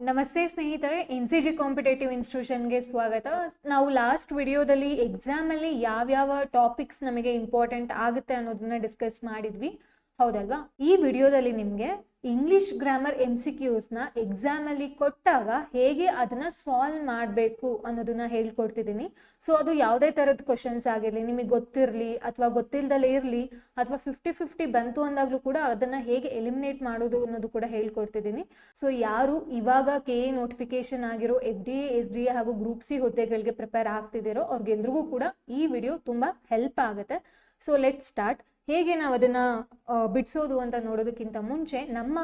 ನಮಸ್ತೆ ಸ್ನೇಹಿತರೆ, NCG competitive ಇನ್ಸ್ಟಿಟ್ಯೂಷನ್ಗೆ ಸ್ವಾಗತ. ನಾವು ಲಾಸ್ಟ್ ವಿಡಿಯೋದಲ್ಲಿ ಎಕ್ಸಾಮಲ್ಲಿ ಯಾವ್ಯಾವ ಟಾಪಿಕ್ಸ್ ನಮಗೆ ಇಂಪಾರ್ಟೆಂಟ್ ಆಗುತ್ತೆ ಅನ್ನೋದನ್ನ ಡಿಸ್ಕಸ್ ಮಾಡಿದ್ವಿ, ಹೌದಲ್ವಾ? ಈ ವಿಡಿಯೋದಲ್ಲಿ ನಿಮಗೆ ಇಂಗ್ಲಿಷ್ ಗ್ರಾಮರ್ MCQsನ ಎಕ್ಸಾಮಲ್ಲಿ ಕೊಟ್ಟಾಗ ಹೇಗೆ ಅದನ್ನ ಸಾಲ್ವ್ ಮಾಡಬೇಕು ಅನ್ನೋದನ್ನ ಹೇಳ್ಕೊಡ್ತಿದ್ದೀನಿ. ಸೊ ಅದು ಯಾವುದೇ ಥರದ ಕ್ವಶನ್ಸ್ ಆಗಿರಲಿ, ನಿಮಗೆ ಗೊತ್ತಿರಲಿ ಅಥವಾ ಗೊತ್ತಿಲ್ಲದಲ್ಲೇ ಇರಲಿ, ಅಥವಾ 50-50 ಬಂತು ಅಂದಾಗಲೂ ಕೂಡ ಅದನ್ನ ಹೇಗೆ ಎಲಿಮಿನೇಟ್ ಮಾಡೋದು ಅನ್ನೋದು ಕೂಡ ಹೇಳ್ಕೊಡ್ತಿದ್ದೀನಿ. ಸೊ ಯಾರು ಇವಾಗ KA ನೋಟಿಫಿಕೇಶನ್ ಆಗಿರೋ FDA, SDA ಹಾಗೂ ಗ್ರೂಪ್ C ಹುದ್ದೆಗಳಿಗೆ ಪ್ರಿಪೇರ್ ಆಗ್ತಿದ್ದೀರೋ ಅವ್ರಿಗೆಲ್ರಿಗೂ ಕೂಡ ಈ ವಿಡಿಯೋ ತುಂಬ ಹೆಲ್ಪ್ ಆಗುತ್ತೆ. So let start. ಹೇಗೆ ನಾವು ಅದನ್ನ ಬಿಡಿಸೋದು ಅಂತ ನೋಡೋದಕ್ಕಿಂತ ಮುಂಚೆ ನಮ್ಮ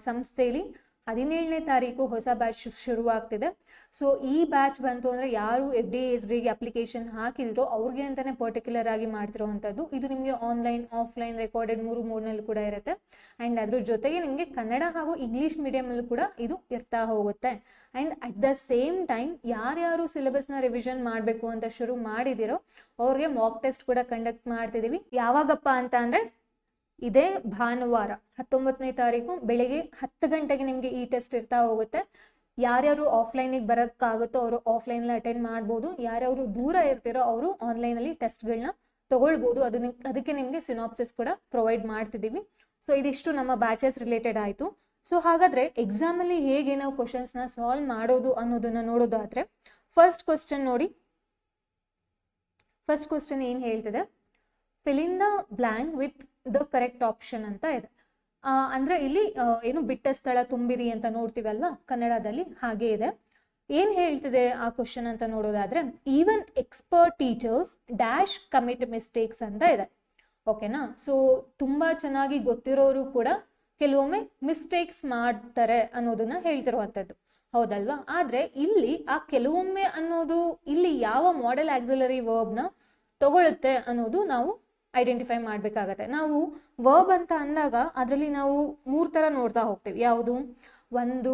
ಸಂಸ್ಥೆಯಲ್ಲಿ 17ನೇ ತಾರೀಕು ಹೊಸ ಬ್ಯಾಚ್ ಶುರುವಾಗ್ತಿದೆ. ಸೊ ಈ ಬ್ಯಾಚ್ ಬಂತು ಅಂದರೆ ಯಾರು FDA, SDಗೆ ಅಪ್ಲಿಕೇಶನ್ ಹಾಕಿದಿರೋ ಅವ್ರಿಗೆ ಅಂತಾನೆ ಪರ್ಟಿಕ್ಯುಲರ್ ಆಗಿ ಮಾಡ್ತಿರೋವಂಥದ್ದು. ಇದು ನಿಮಗೆ ಆನ್ಲೈನ್, ಆಫ್ಲೈನ್, ರೆಕಾರ್ಡೆಡ್ ಮೂರು ಮೋಡ್ನಲ್ಲಿ ಕೂಡ ಇರುತ್ತೆ. ಆ್ಯಂಡ್ ಅದ್ರ ಜೊತೆಗೆ ನಿಮಗೆ ಕನ್ನಡ ಹಾಗೂ ಇಂಗ್ಲೀಷ್ ಮೀಡಿಯಮಲ್ಲೂ ಕೂಡ ಇದು ಇರ್ತಾ ಹೋಗುತ್ತೆ. And at the same time ಯಾರ್ಯಾರು ಸಿಲೆಬಸ್ನ ರಿವಿಷನ್ ಮಾಡಬೇಕು ಅಂತ ಶುರು ಮಾಡಿದಿರೋ ಅವ್ರಿಗೆ ಮಾಕ್ ಟೆಸ್ಟ್ ಕೂಡ ಕಂಡಕ್ಟ್ ಮಾಡ್ತಿದ್ದೀವಿ. ಯಾವಾಗಪ್ಪ ಅಂತ ಅಂದರೆ ಇದೇ ಭಾನುವಾರ 19ನೇ ತಾರೀಕು ಬೆಳಿಗ್ಗೆ 10 ಗಂಟೆಗೆ ನಿಮಗೆ ಈ ಟೆಸ್ಟ್ ಇರ್ತಾ ಹೋಗುತ್ತೆ. ಯಾರ್ಯಾರು ಆಫ್ಲೈನಿಗೆ ಬರೋಕ್ಕಾಗುತ್ತೋ ಅವರು ಆಫ್ಲೈನಲ್ಲಿ ಅಟೆಂಡ್ ಮಾಡ್ಬೋದು. ಯಾರ್ಯಾರು ದೂರ ಇರ್ತಿರೋ ಅವರು ಆನ್ಲೈನಲ್ಲಿ ಟೆಸ್ಟ್ಗಳನ್ನ ತಗೊಳ್ಬೋದು. ಅದಕ್ಕೆ ನಿಮಗೆ ಸಿನಾಪ್ಸಿಸ್ ಕೂಡ ಪ್ರೊವೈಡ್ ಮಾಡ್ತಿದ್ದೀವಿ. ಸೊ ಇದಿಷ್ಟು ನಮ್ಮ ಬ್ಯಾಚಸ್ ರಿಲೇಟೆಡ್ ಆಯಿತು. ಸೊ ಹಾಗಾದರೆ ಎಕ್ಸಾಮಲ್ಲಿ ಹೇಗೆ ನಾವು ಕ್ವಶನ್ಸ್ನ ಸಾಲ್ವ್ ಮಾಡೋದು ಅನ್ನೋದನ್ನ ನೋಡೋದಾದರೆ ಫಸ್ಟ್ ಕ್ವಶನ್ ನೋಡಿ. ಫಸ್ಟ್ ಕ್ವಶನ್ ಏನು ಹೇಳ್ತಿದೆ, fill in the blank with the correct option ಅಂತ ಇದೆ. ಅಂದರೆ ಇಲ್ಲಿ ಏನು ಬಿಟ್ಟ ಸ್ಥಳ ತುಂಬಿರಿ ಅಂತ ನೋಡ್ತೀವಲ್ವಾ ಕನ್ನಡದಲ್ಲಿ, ಹಾಗೆ ಇದೆ. ಏನು ಹೇಳ್ತಿದೆ ಆ ಕ್ವಶನ್ ಅಂತ ನೋಡೋದಾದ್ರೆ, even expert teachers dash commit mistakes ಅಂತ ಇದೆ. ಓಕೆನಾ? ಸೊ ತುಂಬ ಚೆನ್ನಾಗಿ ಗೊತ್ತಿರೋರು ಕೂಡ ಕೆಲವೊಮ್ಮೆ ಮಿಸ್ಟೇಕ್ಸ್ ಮಾಡ್ತಾರೆ ಅನ್ನೋದನ್ನ ಹೇಳ್ತಿರುವಂಥದ್ದು, ಹೌದಲ್ವಾ? ಆದರೆ ಇಲ್ಲಿ ಆ ಕೆಲವೊಮ್ಮೆ ಅನ್ನೋದು ಇಲ್ಲಿ ಯಾವ ಮಾಡೆಲ್ ಆಕ್ಸಿಲರಿ ವರ್ಬ್ನ ತಗೊಳುತ್ತೆ ಅನ್ನೋದು ನಾವು ಐಡೆಂಟಿಫೈ ಮಾಡಬೇಕಾಗತ್ತೆ. ನಾವು ವರ್ಬ್ ಅಂತ ಅಂದಾಗ ಅದರಲ್ಲಿ ನಾವು 3 ಥರ ನೋಡ್ತಾ ಹೋಗ್ತೀವಿ. ಯಾವುದು? ಒಂದು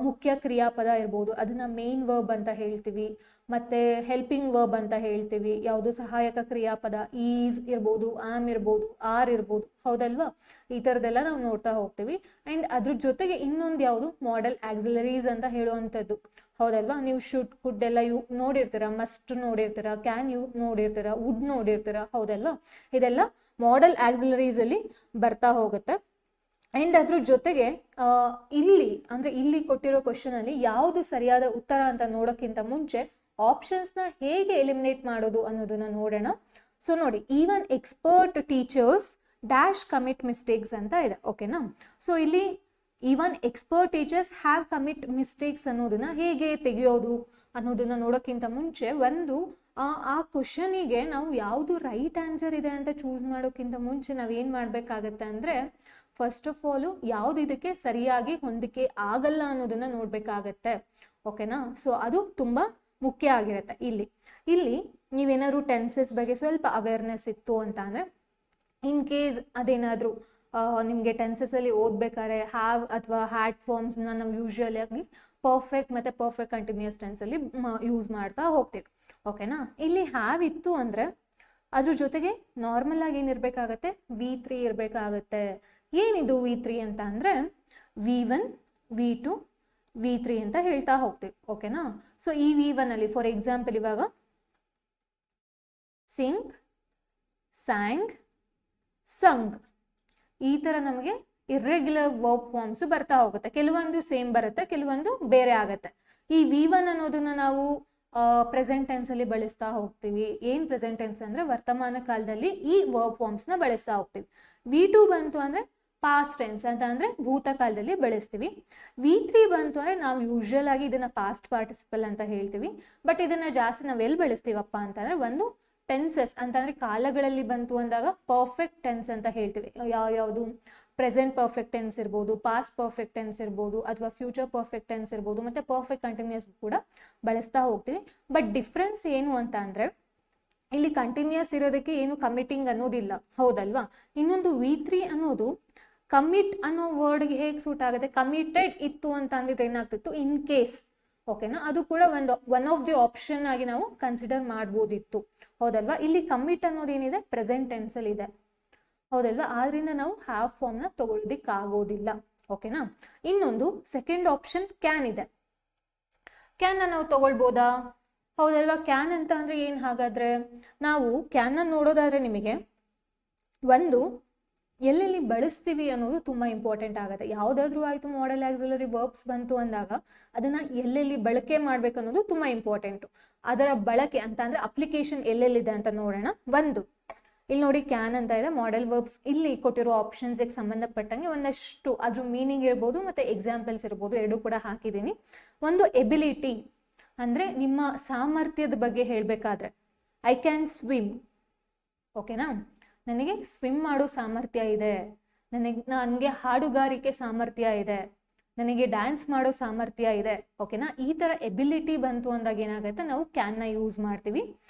ಮುಖ್ಯ ಕ್ರಿಯಾಪದ ಇರ್ಬೋದು, ಅದನ್ನ ಮೇನ್ ವರ್ಬ್ ಅಂತ ಹೇಳ್ತೀವಿ. ಮತ್ತೆ ಹೆಲ್ಪಿಂಗ್ ವರ್ಬ್ ಅಂತ ಹೇಳ್ತೀವಿ. ಯಾವುದು? ಸಹಾಯಕ ಕ್ರಿಯಾಪದ, ಈಸ್ ಇರ್ಬೋದು, ಆಮ್ ಇರ್ಬೋದು, ಆರ್ ಇರ್ಬೋದು, ಹೌದಲ್ವಾ? ಈ ಥರದ್ದೆಲ್ಲ ನಾವು ನೋಡ್ತಾ ಹೋಗ್ತೀವಿ. ಆ್ಯಂಡ್ ಅದ್ರ ಜೊತೆಗೆ ಇನ್ನೊಂದು ಯಾವುದು? ಮಾಡೆಲ್ ಆಕ್ಸಿಲರೀಸ್ ಅಂತ ಹೇಳುವಂಥದ್ದು, ಹೌದಲ್ವಾ? ನೀವು ಶುಡ್, ಕುಡ್ ಎಲ್ಲ ನೋಡಿರ್ತೀರ, ಮಸ್ಟ್ ನೋಡಿರ್ತೀರ, ಕ್ಯಾನ್ ಯು ನೋಡಿರ್ತೀರ, ವುಡ್ ನೋಡಿರ್ತೀರ, ಹೌದಲ್ವಾ? ಇದೆಲ್ಲ ಮಾಡೆಲ್ ಆಕ್ಸಿಲರೀಸ್ ಅಲ್ಲಿ ಬರ್ತಾ ಹೋಗುತ್ತೆ. ಆ್ಯಂಡ್ ಅದ್ರ ಜೊತೆಗೆ ಇಲ್ಲಿ ಕೊಟ್ಟಿರೋ ಕ್ವಶನ್ ಅಲ್ಲಿ ಯಾವುದು ಸರಿಯಾದ ಉತ್ತರ ಅಂತ ನೋಡೋಕ್ಕಿಂತ ಮುಂಚೆ ಆಪ್ಷನ್ಸ್ನ ಹೇಗೆ ಎಲಿಮಿನೇಟ್ ಮಾಡೋದು ಅನ್ನೋದನ್ನ ನೋಡೋಣ. ಸೊ ನೋಡಿ, even expert teachers dash commit mistakes ಅಂತ ಇದೆ. ಓಕೆನಾ? ಸೊ ಇಲ್ಲಿ even expert teachers have commit mistakes ಅನ್ನೋದನ್ನ ಹೇಗೆ ತೆಗೆಯೋದು ಅನ್ನೋದನ್ನ ನೋಡೋಕ್ಕಿಂತ ಮುಂಚೆ ಆ ಕ್ವಶನಿಗೆ ನಾವು ಯಾವುದು ರೈಟ್ ಆನ್ಸರ್ ಇದೆ ಅಂತ ಚೂಸ್ ಮಾಡೋಕ್ಕಿಂತ ಮುಂಚೆ ನಾವೇನು ಮಾಡಬೇಕಾಗತ್ತೆ ಅಂದರೆ, ಫಸ್ಟ್ ಆಫ್ ಆಲು ಯಾವ್ದು ಇದಕ್ಕೆ ಸರಿಯಾಗಿ ಹೊಂದಿಕೆ ಆಗಲ್ಲ ಅನ್ನೋದನ್ನ ನೋಡ್ಬೇಕಾಗತ್ತೆ. ಓಕೆನಾ? ಸೊ ಅದು ತುಂಬ ಮುಖ್ಯ ಆಗಿರುತ್ತೆ. ಇಲ್ಲಿ ನೀವೇನಾದ್ರು ಟೆನ್ಸಸ್ ಬಗ್ಗೆ ಸ್ವಲ್ಪ ಅವೇರ್ನೆಸ್ ಇತ್ತು ಅಂತ ಅಂದರೆ, ಇನ್ ಕೇಸ್ ಅದೇನಾದರೂ ನಿಮಗೆ ಟೆನ್ಸಸ್ಸಲ್ಲಿ ಓದ್ಬೇಕಾದ್ರೆ ಹ್ಯಾವ್ ಅಥವಾ ಹ್ಯಾಡ್ ಫಾರ್ಮ್ಸ್ನ ನಾವು ಯೂಶುವಲಿ ಆಗಿ ಪರ್ಫೆಕ್ಟ್ ಮತ್ತು ಪರ್ಫೆಕ್ಟ್ ಕಂಟಿನ್ಯೂಸ್ ಟೆನ್ಸಲ್ಲಿ ಯೂಸ್ ಮಾಡ್ತಾ ಹೋಗ್ತೀವಿ. ಓಕೆನಾ? ಇಲ್ಲಿ ಹ್ಯಾವ್ ಇತ್ತು ಅಂದರೆ ಅದ್ರ ಜೊತೆಗೆ ನಾರ್ಮಲ್ ಆಗಿ ಏನಿರಬೇಕಾಗತ್ತೆ? V3 ಇರಬೇಕಾಗತ್ತೆ. ಏನಿದು V3 ಅಂತ ಅಂದರೆ V1, V2, V3 ಅಂತ ಹೇಳ್ತಾ ಹೋಗ್ತೀವಿ. ಓಕೆನಾ? ಸೊ ಈ V1 ಅಲ್ಲಿ ಫಾರ್ ಎಕ್ಸಾಂಪಲ್ ಇವಾಗ ಸಿಂಗ್, ಸ್ಯಾಂಗ್, ಸಂಗ್, ಈ ಥರ ನಮಗೆ ಇರ್ರೆಗ್ಯುಲರ್ ವರ್ಬ್ ಫಾರ್ಮ್ಸ್ ಬರ್ತಾ ಹೋಗುತ್ತೆ. ಕೆಲವೊಂದು ಸೇಮ್ ಬರುತ್ತೆ, ಕೆಲವೊಂದು ಬೇರೆ ಆಗುತ್ತೆ. ಈ V1 ಅನ್ನೋದನ್ನ ನಾವು ಪ್ರೆಸೆಂಟ್ ಟೆನ್ಸಲ್ಲಿ ಬಳಸ್ತಾ ಹೋಗ್ತೀವಿ. ಏನು ಪ್ರೆಸೆಂಟ್ ಟೆನ್ಸ್ ಅಂದರೆ ವರ್ತಮಾನ ಕಾಲದಲ್ಲಿ ಈ ವರ್ಬ್ ಫಾರ್ಮ್ಸ್ನ ಬಳಸ್ತಾ ಹೋಗ್ತೀವಿ. V2 ಬಂತು ಅಂದರೆ ಪಾಸ್ಟ್ ಟೆನ್ಸ್ ಅಂತ ಅಂದರೆ ಭೂತಕಾಲದಲ್ಲಿ ಬಳಸ್ತೀವಿ. V3 ಬಂತು ಅಂದರೆ ನಾವು ಯೂಶುವಲ್ ಆಗಿ ಇದನ್ನ ಪಾಸ್ಟ್ ಪಾರ್ಟಿಸಿಪಲ್ ಅಂತ ಹೇಳ್ತೀವಿ. ಬಟ್ ಇದನ್ನ ಜಾಸ್ತಿ ನಾವು ಎಲ್ಲಿ ಬಳಸ್ತೀವಪ್ಪ ಅಂತಂದರೆ, ಒಂದು ಟೆನ್ಸಸ್ ಅಂತಂದರೆ ಕಾಲಗಳಲ್ಲಿ ಬಂತು ಅಂದಾಗ ಪರ್ಫೆಕ್ಟ್ ಟೆನ್ಸ್ ಅಂತ ಹೇಳ್ತೀವಿ. ಯಾವುದು? ಪ್ರೆಸೆಂಟ್ ಪರ್ಫೆಕ್ಟ್ ಟೆನ್ಸ್ ಇರ್ಬೋದು, ಪಾಸ್ಟ್ ಪರ್ಫೆಕ್ಟ್ ಟೆನ್ಸ್ ಇರ್ಬೋದು, ಅಥವಾ ಫ್ಯೂಚರ್ ಪರ್ಫೆಕ್ಟ್ ಟೆನ್ಸ್ ಇರ್ಬೋದು, ಮತ್ತು ಪರ್ಫೆಕ್ಟ್ ಕಂಟಿನ್ಯೂಸ್ ಕೂಡ ಬಳಸ್ತಾ ಹೋಗ್ತೀವಿ. ಬಟ್ ಡಿಫ್ರೆನ್ಸ್ ಏನು ಅಂತ ಅಂದರೆ, ಇಲ್ಲಿ ಕಂಟಿನ್ಯೂಸ್ ಇರೋದಕ್ಕೆ ಏನು ಕಮಿಟಿಂಗ್ ಅನ್ನೋದಿಲ್ಲ, ಹೌದಲ್ವಾ? ಇನ್ನೊಂದು V3 ಅನ್ನೋದು ಕಮಿಟ್ ಅನ್ನೋ ವರ್ಡ್ಗೆ ಹೇಗೆ ಸೂಟ್ ಆಗುತ್ತೆ? ಕಮಿಟೆಡ್ ಇತ್ತು ಅಂತ ಅಂದಿದ್ರೆ ಏನಾಗ್ತಿತ್ತು? In case. ಓಕೆನಾ? ಅದು ಕೂಡ ಒನ್ ಆಫ್ ದಿ ಆಪ್ಷನ್ ಆಗಿ ನಾವು ಕನ್ಸಿಡರ್ ಮಾಡ್ಬೋದಿತ್ತು, ಹೌದಲ್ವಾ? ಇಲ್ಲಿ ಕಮಿಟ್ ಅನ್ನೋದೇನಿದೆ? ಪ್ರೆಸೆಂಟ್ ಟೆನ್ಸಲ್ಲಿ ಇದೆ, ಹೌದಲ್ವಾ? ಆದ್ರಿಂದ ನಾವು ಹ್ಯಾವ್ ಫಾರ್ಮ್ನ ತಗೊಳ್ಳೋದಿಕ್ಕಾಗೋದಿಲ್ಲ. ಓಕೆನಾ. ಇನ್ನೊಂದು ಸೆಕೆಂಡ್ ಆಪ್ಷನ್ ಕ್ಯಾನ್ ಇದೆ. ಕ್ಯಾನ್ ನಾವು ತಗೊಳ್ಬೋದಾ? ಹೌದಲ್ವಾ. ಕ್ಯಾನ್ ಅಂತ ಅಂದ್ರೆ ಏನ್ ಹಾಗಾದ್ರೆ? ನಾವು ಕ್ಯಾನ್ ನೋಡೋದಾದ್ರೆ ನಿಮಗೆ ಒಂದು ಎಲ್ಲೆಲ್ಲಿ ಬಳಸ್ತೀವಿ ಅನ್ನೋದು ತುಂಬಾ ಇಂಪಾರ್ಟೆಂಟ್ ಆಗುತ್ತೆ. ಯಾವುದಾದ್ರೂ ಆಯ್ತು ಮಾಡೆಲ್ ಆಕ್ಸಿಲರಿ ವರ್ಬ್ಸ್ ಬಂತು ಅಂದಾಗ ಅದನ್ನ ಎಲ್ಲೆಲ್ಲಿ ಬಳಕೆ ಮಾಡ್ಬೇಕು ಅನ್ನೋದು ತುಂಬಾ ಇಂಪಾರ್ಟೆಂಟ್. ಅದರ ಬಳಕೆ ಅಂತ ಅಂದ್ರೆ ಅಪ್ಲಿಕೇಶನ್ ಎಲ್ಲೆಲ್ಲಿದೆ ಅಂತ ನೋಡೋಣ. ಒಂದು ಇಲ್ಲಿ ನೋಡಿ ಕ್ಯಾನ್ ಅಂತ ಇದೆ, ಮಾಡೆಲ್ ವರ್ಬ್ಸ್ ಇಲ್ಲಿ ಕೊಟ್ಟಿರೋ ಆಪ್ಷನ್ಸ್ ಸಂಬಂಧಪಟ್ಟಂಗೆ ಒಂದಷ್ಟು ಅದ್ರ ಮೀನಿಂಗ್ ಇರ್ಬೋದು ಮತ್ತೆ ಎಕ್ಸಾಂಪಲ್ಸ್ ಇರ್ಬೋದು, ಎರಡು ಕೂಡ ಹಾಕಿದ್ದೀನಿ. ಒಂದು ಎಬಿಲಿಟಿ ಅಂದ್ರೆ ನಿಮ್ಮ ಸಾಮರ್ಥ್ಯದ ಬಗ್ಗೆ ಹೇಳ್ಬೇಕಾದ್ರೆ ಐ ಕ್ಯಾನ್ ಸ್ವಿಮ್. ಓಕೆನಾ, ನನಗೆ ಸ್ವಿಮ್ ಮಾಡೋ ಸಾಮರ್ಥ್ಯ ಇದೆ, ನನಗೆ ಹಾಡುಗಾರಿಕೆ ಸಾಮರ್ಥ್ಯ ಇದೆ, ನನಗೆ ಡ್ಯಾನ್ಸ್ ಮಾಡೋ ಸಾಮರ್ಥ್ಯ ಇದೆ. ಓಕೆನಾ, ಈ ತರ ಎಬಿಲಿಟಿ ಬಂತು ಅಂದಾಗ ಏನಾಗುತ್ತೆ, ನಾವು ಕ್ಯಾನ್ ನ ಯೂಸ್ ಮಾಡ್ತೀವಿ.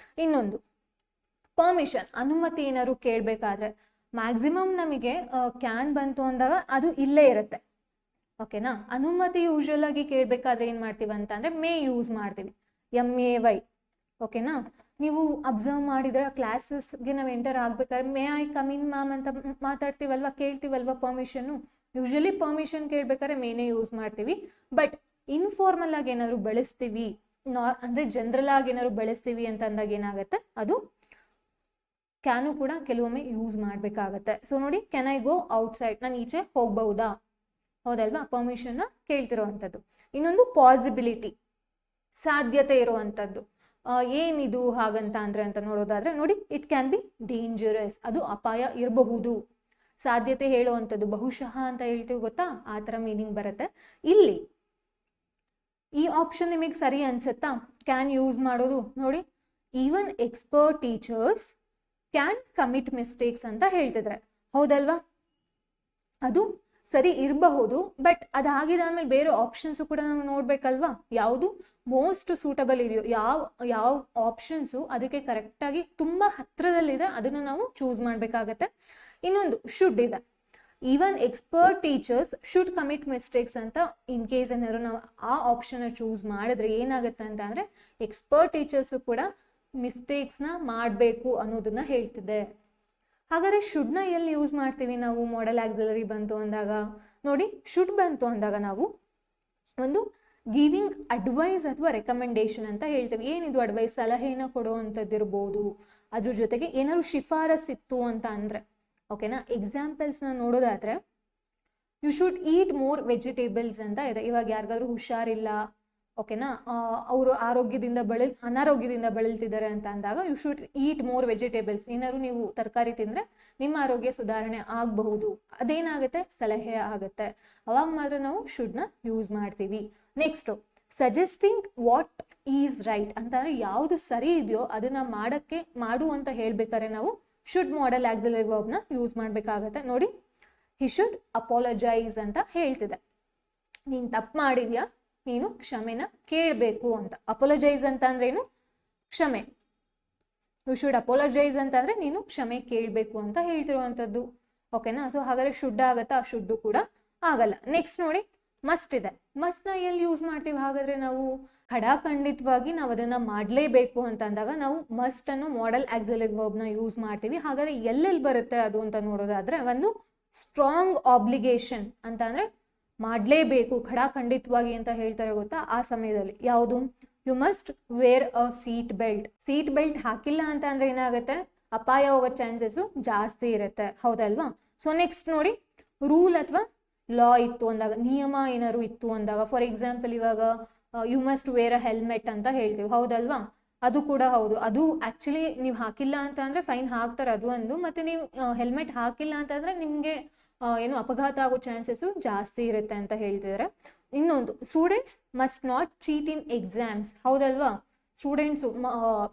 ಇನ್ನೊಂದು ಪರ್ಮಿಷನ್, ಅನುಮತಿ ಏನಾದ್ರು ಕೇಳಬೇಕಾದ್ರೆ ಮ್ಯಾಕ್ಸಿಮಮ್ ನಮಗೆ ಕ್ಯಾನ್ ಬಂತು ಅಂದಾಗ ಅದು ಇಲ್ಲೇ ಇರುತ್ತೆ. ಓಕೆನಾ, ಅನುಮತಿ ಯೂಶುವಲ್ ಆಗಿ ಕೇಳಬೇಕಾದ್ರೆ ಏನ್ ಮಾಡ್ತೀವಿ ಅಂತ ಅಂದ್ರೆ ಮೇ ಯೂಸ್ ಮಾಡ್ತೀವಿ, MAY. ಓಕೆನಾ, ನೀವು ಅಬ್ಸರ್ವ್ ಮಾಡಿದ್ರೆ ಕ್ಲಾಸಸ್ಗೆ ನಾವು ಎಂಟರ್ ಆಗ್ಬೇಕಾದ್ರೆ may I come in ma'am ಅಂತ ಮಾತಾಡ್ತೀವಲ್ವಾ, ಕೇಳ್ತೀವಲ್ವಾ ಪರ್ಮಿಷನ್. ಯೂಶಲಿ ಪರ್ಮಿಷನ್ ಕೇಳ್ಬೇಕಾದ್ರೆ ಮೇನೇ ಯೂಸ್ ಮಾಡ್ತೀವಿ. ಬಟ್ ಇನ್ಫಾರ್ಮಲ್ ಆಗಿ ಏನಾದ್ರು ಬಳಸ್ತೀವಿ, ಅಂದ್ರೆ ಜನರಲ್ ಆಗಿ ಏನಾದ್ರು ಬಳಸ್ತೀವಿ ಅಂತ ಅಂದಾಗ ಏನಾಗುತ್ತೆ, ಅದು ಕ್ಯಾನು ಕೂಡ ಕೆಲವೊಮ್ಮೆ ಯೂಸ್ ಮಾಡ್ಬೇಕಾಗತ್ತೆ. ಸೊ ನೋಡಿ, ಕ್ಯಾನ್ ಐ ಗೋ ಔಟ್ಸೈಡ್, ನಾನು ಈಚೆ ಹೋಗ್ಬಹುದಾ, ಹೌದಲ್ವಾ, ಪರ್ಮಿಷನ್ ಕೇಳ್ತಿರೋವಂಥದ್ದು. ಇನ್ನೊಂದು ಪಾಸಿಬಿಲಿಟಿ, ಸಾಧ್ಯತೆ ಇರುವಂಥದ್ದು. ಏನಿದು ಹಾಗಂತ ಅಂದ್ರೆ ಅಂತ ನೋಡೋದಾದ್ರೆ ನೋಡಿ, ಇಟ್ ಕ್ಯಾನ್ ಬಿ ಡೇಂಜರಸ್, ಅದು ಅಪಾಯ ಇರಬಹುದು. ಸಾಧ್ಯತೆ ಹೇಳುವಂಥದ್ದು, ಬಹುಶಃ ಅಂತ ಹೇಳ್ತೀವಿ ಗೊತ್ತಾ, ಆ ಥರ ಮೀನಿಂಗ್ ಬರುತ್ತೆ ಇಲ್ಲಿ. ಈ ಆಪ್ಷನ್ ನಿಮಗೆ ಸರಿ ಅನ್ಸುತ್ತಾ ಕ್ಯಾನ್ ಯೂಸ್ ಮಾಡೋದು? ನೋಡಿ, even expert teachers can commit mistakes ಅಂತ ಹೇಳ್ತಿದ್ರೆ, ಹೌದಲ್ವಾ, ಅದು ಸರಿ ಇರಬಹುದು. ಬಟ್ ಅದಾಗಿದಾದ್ಮೇಲೆ ಬೇರೆ ಆಪ್ಷನ್ಸು ಕೂಡ ನಾವು ನೋಡ್ಬೇಕಲ್ವಾ, ಯಾವುದು ಮೋಸ್ಟ್ ಸೂಟಬಲ್ ಇದೆಯೋ, ಯಾವ ಆಪ್ಷನ್ಸು ಅದಕ್ಕೆ ಕರೆಕ್ಟಾಗಿ ತುಂಬಾ ಹತ್ರದಲ್ಲಿದೆ ಅದನ್ನ ನಾವು ಚೂಸ್ ಮಾಡ್ಬೇಕಾಗತ್ತೆ. ಇನ್ನೊಂದು ಶುಡ್ ಇದೆ, even expert teachers should commit mistakes ಅಂತ ಇನ್ ಕೇಸ್ ಏನಾದ್ರು ನಾವು ಆ ಆಪ್ಷನ್ ಚೂಸ್ ಮಾಡಿದ್ರೆ ಏನಾಗುತ್ತೆ ಅಂತ ಅಂದ್ರೆ ಎಕ್ಸ್ಪರ್ಟ್ ಟೀಚರ್ಸು ಕೂಡ ಮಿಸ್ಟೇಕ್ಸ್ನ ಮಾಡಬೇಕು ಅನ್ನೋದನ್ನ ಹೇಳ್ತಿದೆ. ಹಾಗಾದ್ರೆ ಶುಡ್ನ ಎಲ್ಲಿ ಯೂಸ್ ಮಾಡ್ತೀವಿ ನಾವು ಮಾಡೆಲ್ ಆಕ್ಸಿಲರಿ ಬಂತು ಅಂದಾಗ? ನೋಡಿ, ಶುಡ್ ಬಂತು ಅಂದಾಗ ನಾವು ಒಂದು ಗಿವಿಂಗ್ ಅಡ್ವೈಸ್ ಅಥವಾ ರೆಕಮೆಂಡೇಶನ್ ಅಂತ ಹೇಳ್ತೀವಿ. ಏನಿದು ಅಡ್ವೈಸ್? ಸಲಹೆನ ಕೊಡುವಂಥದ್ದಿರ್ಬೋದು, ಅದ್ರ ಜೊತೆಗೆ ಏನಾದ್ರು ಶಿಫಾರಸ್ಸಿತ್ತು ಅಂತ ಅಂದ್ರೆ. ಓಕೆನಾ, ಎಕ್ಸಾಂಪಲ್ಸ್ನ ನೋಡೋದಾದ್ರೆ you should eat more vegetables ಅಂತ ಇದೆ. ಇವಾಗ ಯಾರಿಗಾದ್ರೂ ಹುಷಾರಿಲ್ಲ, ಓಕೆನಾ, ಅವರು ಅನಾರೋಗ್ಯದಿಂದ ಬಳಲ್ತಿದ್ದಾರೆ ಅಂತ ಅಂದಾಗ you should eat more vegetables. ಏನಾದ್ರು ನೀವು ತರಕಾರಿ ತಿಂದ್ರೆ ನಿಮ್ಮ ಆರೋಗ್ಯ ಸುಧಾರಣೆ ಆಗಬಹುದು, ಅದೇನಾಗುತ್ತೆ, ಸಲಹೆ ಆಗುತ್ತೆ. ಅವಾಗ ಮಾತ್ರ ನಾವು ಶುಡ್ನ ಯೂಸ್ ಮಾಡ್ತೀವಿ. Next, suggesting what is right ಅಂತಂದ್ರೆ ಯಾವುದು ಸರಿ ಇದೆಯೋ ಅದನ್ನ ಮಾಡು ಅಂತ ಹೇಳ್ಬೇಕಾದ್ರೆ ನಾವು ಶುಡ್ ಮಾಡೆಲ್ ಆಕ್ಸಿಲರಿ ವರ್ಬ್ನ ಯೂಸ್ ಮಾಡ್ಬೇಕಾಗತ್ತೆ. ನೋಡಿ, ಹಿ ಶುಡ್ ಅಪಾಲಜೈಸ್ ಅಂತ ಹೇಳ್ತಿದೆ, ನೀನ್ ತಪ್ಪು ಮಾಡಿದ್ಯಾ, ನೀನು ಕ್ಷಮೆನ ಕೇಳಬೇಕು ಅಂತ. ಅಪಾಲಜೈಸ್ ಅಂತ ಅಂದ್ರೆ ಏನು? ಕ್ಷಮೆ. ಯು ಶುಡ್ ಅಪಾಲಜೈಸ್ ಅಂತ ಅಂದ್ರೆ ನೀನು ಕ್ಷಮೆ ಕೇಳಬೇಕು ಅಂತ ಹೇಳ್ತಿರುವಂಥದ್ದು. ಓಕೆನಾ, ಸೊ ಹಾಗಾದ್ರೆ ಶುಡ್ ಆಗತ್ತಾ? ಶುಡ್ ಕೂಡ ಆಗಲ್ಲ. ನೆಕ್ಸ್ಟ್ ನೋಡಿ, ಮಸ್ಟ್ ಇದೆ. ಮಸ್ಟ್ ನ ಎಲ್ಲಿ ಯೂಸ್ ಮಾಡ್ತೀವಿ ಹಾಗಾದ್ರೆ ನಾವು? ಖಡಾಖಂಡಿತವಾಗಿ ನಾವು ಅದನ್ನ ಮಾಡ್ಲೇಬೇಕು ಅಂತ ಅಂದಾಗ ನಾವು ಮಸ್ಟ್ ಅನ್ನೋ ಮಾಡೆಲ್ ಆಕ್ಸಿಲರಿ ವರ್ಬ್ ನ ಯೂಸ್ ಮಾಡ್ತೀವಿ. ಹಾಗಾದ್ರೆ ಎಲ್ಲೆಲ್ಲಿ ಬರುತ್ತೆ ಅದು ಅಂತ ನೋಡೋದಾದ್ರೆ, ಒಂದು ಸ್ಟ್ರಾಂಗ್ ಆಬ್ಲಿಗೇಷನ್ ಅಂತ ಅಂದ್ರೆ ಮಾಡ್ಲೇಬೇಕು ಖಡಾಖಂಡಿತವಾಗಿ ಅಂತ ಹೇಳ್ತಾರೆ ಗೊತ್ತಾ, ಆ ಸಮಯದಲ್ಲಿ ಯಾವುದು? You must wear a seat belt. Seat belt ಹಾಕಿಲ್ಲ ಅಂತ ಅಂದ್ರೆ ಏನಾಗುತ್ತೆ, ಅಪಾಯ ಹೋಗೋ ಚಾನ್ಸಸ್ ಜಾಸ್ತಿ ಇರುತ್ತೆ, ಹೌದಲ್ವಾ. ಸೊ ನೆಕ್ಸ್ಟ್ ನೋಡಿ, ರೂಲ್ ಅಥವಾ ಲಾ ಇತ್ತು ಅಂದಾಗ, ನಿಯಮ ಏನಾದ್ರು ಇತ್ತು ಅಂದಾಗ, ಫಾರ್ ಎಕ್ಸಾಂಪಲ್ ಇವಾಗ you must wear a helmet ಅಂತ ಹೇಳ್ತೀವಿ, ಹೌದಲ್ವಾ, ಅದು ಕೂಡ ಹೌದು. ಅದು ಆಕ್ಚುಲಿ ನೀವು ಹಾಕಿಲ್ಲ ಅಂತ ಅಂದ್ರೆ ಫೈನ್ ಹಾಕ್ತಾರೆ, ಅದು ಒಂದು. ಮತ್ತೆ ನೀವು ಹೆಲ್ಮೆಟ್ ಹಾಕಿಲ್ಲ ಅಂತಂದ್ರೆ ನಿಮ್ಗೆ ಏನು ಅಪಘಾತ ಆಗೋ ಚಾನ್ಸಸ್ ಜಾಸ್ತಿ ಇರುತ್ತೆ ಅಂತ ಹೇಳ್ತಿದ್ದಾರೆ. ಇನ್ನೊಂದು, students must not cheat in exams, ಹೌದಲ್ವಾ. ಸ್ಟೂಡೆಂಟ್ಸು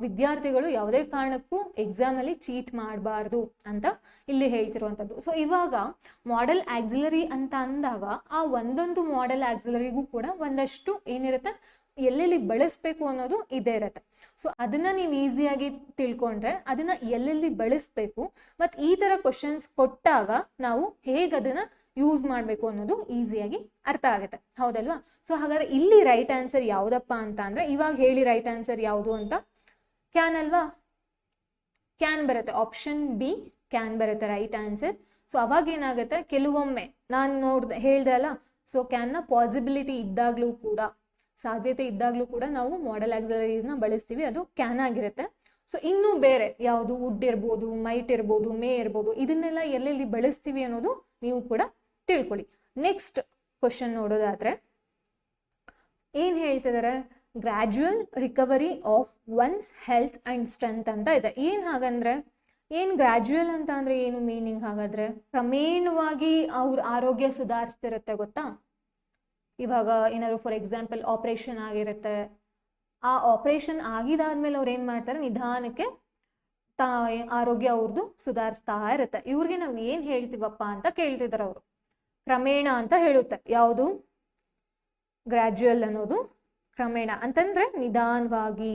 ವಿದ್ಯಾರ್ಥಿಗಳು ಯಾವುದೇ ಕಾರಣಕ್ಕೂ ಎಕ್ಸಾಮ್ ಅಲ್ಲಿ ಚೀಟ್ ಮಾಡಬಾರ್ದು ಅಂತ ಇಲ್ಲಿ ಹೇಳ್ತಿರುವಂಥದ್ದು. ಸೊ ಇವಾಗ ಮಾಡೆಲ್ ಆಕ್ಸಿಲರಿ ಅಂತ ಅಂದಾಗ ಆ ಒಂದೊಂದು ಮಾಡೆಲ್ ಆಕ್ಸಿಲರಿಗೂ ಕೂಡ ಒಂದಷ್ಟು ಏನಿರುತ್ತೆ, ಎಲ್ಲೆಲ್ಲಿ ಬಳಸ್ಬೇಕು ಅನ್ನೋದು ಇದೇ ಇರುತ್ತೆ. ಸೊ ಅದನ್ನ ನೀವು ಈಸಿಯಾಗಿ ತಿಳ್ಕೊಂಡ್ರೆ ಅದನ್ನ ಎಲ್ಲೆಲ್ಲಿ ಬಳಸ್ಬೇಕು ಮತ್ತು ಈ ತರ ಕ್ವಶನ್ಸ್ ಕೊಟ್ಟಾಗ ನಾವು ಹೇಗೆ ಅದನ್ನ ಯೂಸ್ ಮಾಡಬೇಕು ಅನ್ನೋದು ಈಸಿಯಾಗಿ ಅರ್ಥ ಆಗುತ್ತೆ, ಹೌದಲ್ವಾ. ಸೊ ಹಾಗಾದ್ರೆ ಇಲ್ಲಿ ರೈಟ್ ಆನ್ಸರ್ ಯಾವ್ದಪ್ಪ ಅಂತ ಅಂದ್ರೆ, ಇವಾಗ ಹೇಳಿ ರೈಟ್ ಆನ್ಸರ್ ಯಾವುದು ಅಂತ? ಕ್ಯಾನ್ ಅಲ್ವಾ, ಕ್ಯಾನ್ ಬರುತ್ತೆ. ಆಪ್ಷನ್ ಬಿ ಕ್ಯಾನ್ ಬರುತ್ತೆ ರೈಟ್ ಆನ್ಸರ್. ಸೊ ಅವಾಗ ಏನಾಗುತ್ತೆ, ಕೆಲವೊಮ್ಮೆ ನಾನು ಹೇಳ್ದೆ ಅಲ್ಲ, ಸೊ ಕ್ಯಾನ್ನ ಪಾಸಿಬಿಲಿಟಿ ಇದ್ದಾಗ್ಲೂ ಕೂಡ, ಸಾಧ್ಯತೆ ಇದ್ದಾಗ್ಲೂ ಕೂಡ ನಾವು ಮಾಡೆಲ್ ಆಕ್ಸಿಲರೀಸ್ನ ಬಳಸ್ತೀವಿ, ಅದು ಕ್ಯಾನ್ ಆಗಿರುತ್ತೆ. ಸೊ ಇನ್ನೂ ಬೇರೆ ಯಾವುದು ವುಡ್ ಇರ್ಬೋದು, ಮೈಟ್ ಇರ್ಬೋದು, ಮೇ ಇರ್ಬೋದು, ಇದನ್ನೆಲ್ಲ ಎಲ್ಲೆಲ್ಲಿ ಬಳಸ್ತೀವಿ ಅನ್ನೋದು ನೀವು ಕೂಡ ತಿಳ್ಕೊಳ್ಳಿ. ನೆಕ್ಸ್ಟ್ ಕ್ವಶನ್ ನೋಡೋದಾದ್ರೆ ಏನ್ ಹೇಳ್ತಿದ್ದಾರೆ, gradual recovery of once health and strength ಅಂತ ಇದೆ. ಏನ್ ಹಾಗಂದ್ರೆ, ಏನ್ ಗ್ರಾಜುವಲ್ ಅಂತ ಅಂದ್ರೆ ಏನು ಮೀನಿಂಗ್ ಹಾಗಾದ್ರೆ? ಕ್ರಮೇಣವಾಗಿ ಅವ್ರ ಆರೋಗ್ಯ ಸುಧಾರಿಸ್ತಿರುತ್ತೆ ಗೊತ್ತಾ. ಇವಾಗ ಏನಾದ್ರು ಫಾರ್ ಎಕ್ಸಾಂಪಲ್ ಆಪರೇಷನ್ ಆಗಿರುತ್ತೆ, ಆ ಆಪರೇಷನ್ ಆಗಿದಾದ್ಮೇಲೆ ಅವ್ರು ಏನ್ ಮಾಡ್ತಾರೆ, ನಿಧಾನಕ್ಕೆ ಆರೋಗ್ಯ ಅವ್ರದ್ದು ಸುಧಾರಿಸ್ತಾ ಇರುತ್ತೆ. ಇವ್ರಿಗೆ ನಾವ್ ಏನ್ ಹೇಳ್ತೀವಪ್ಪ ಅಂತ ಕೇಳ್ತಿದಾರೆ ಅವರು. ಕ್ರಮೇಣ ಅಂತ ಹೇಳುತ್ತೆ ಯಾವುದು, ಗ್ರಾಜುವಲ್ ಅನ್ನೋದು ಕ್ರಮೇಣ ಅಂತಂದ್ರೆ ನಿಧಾನವಾಗಿ,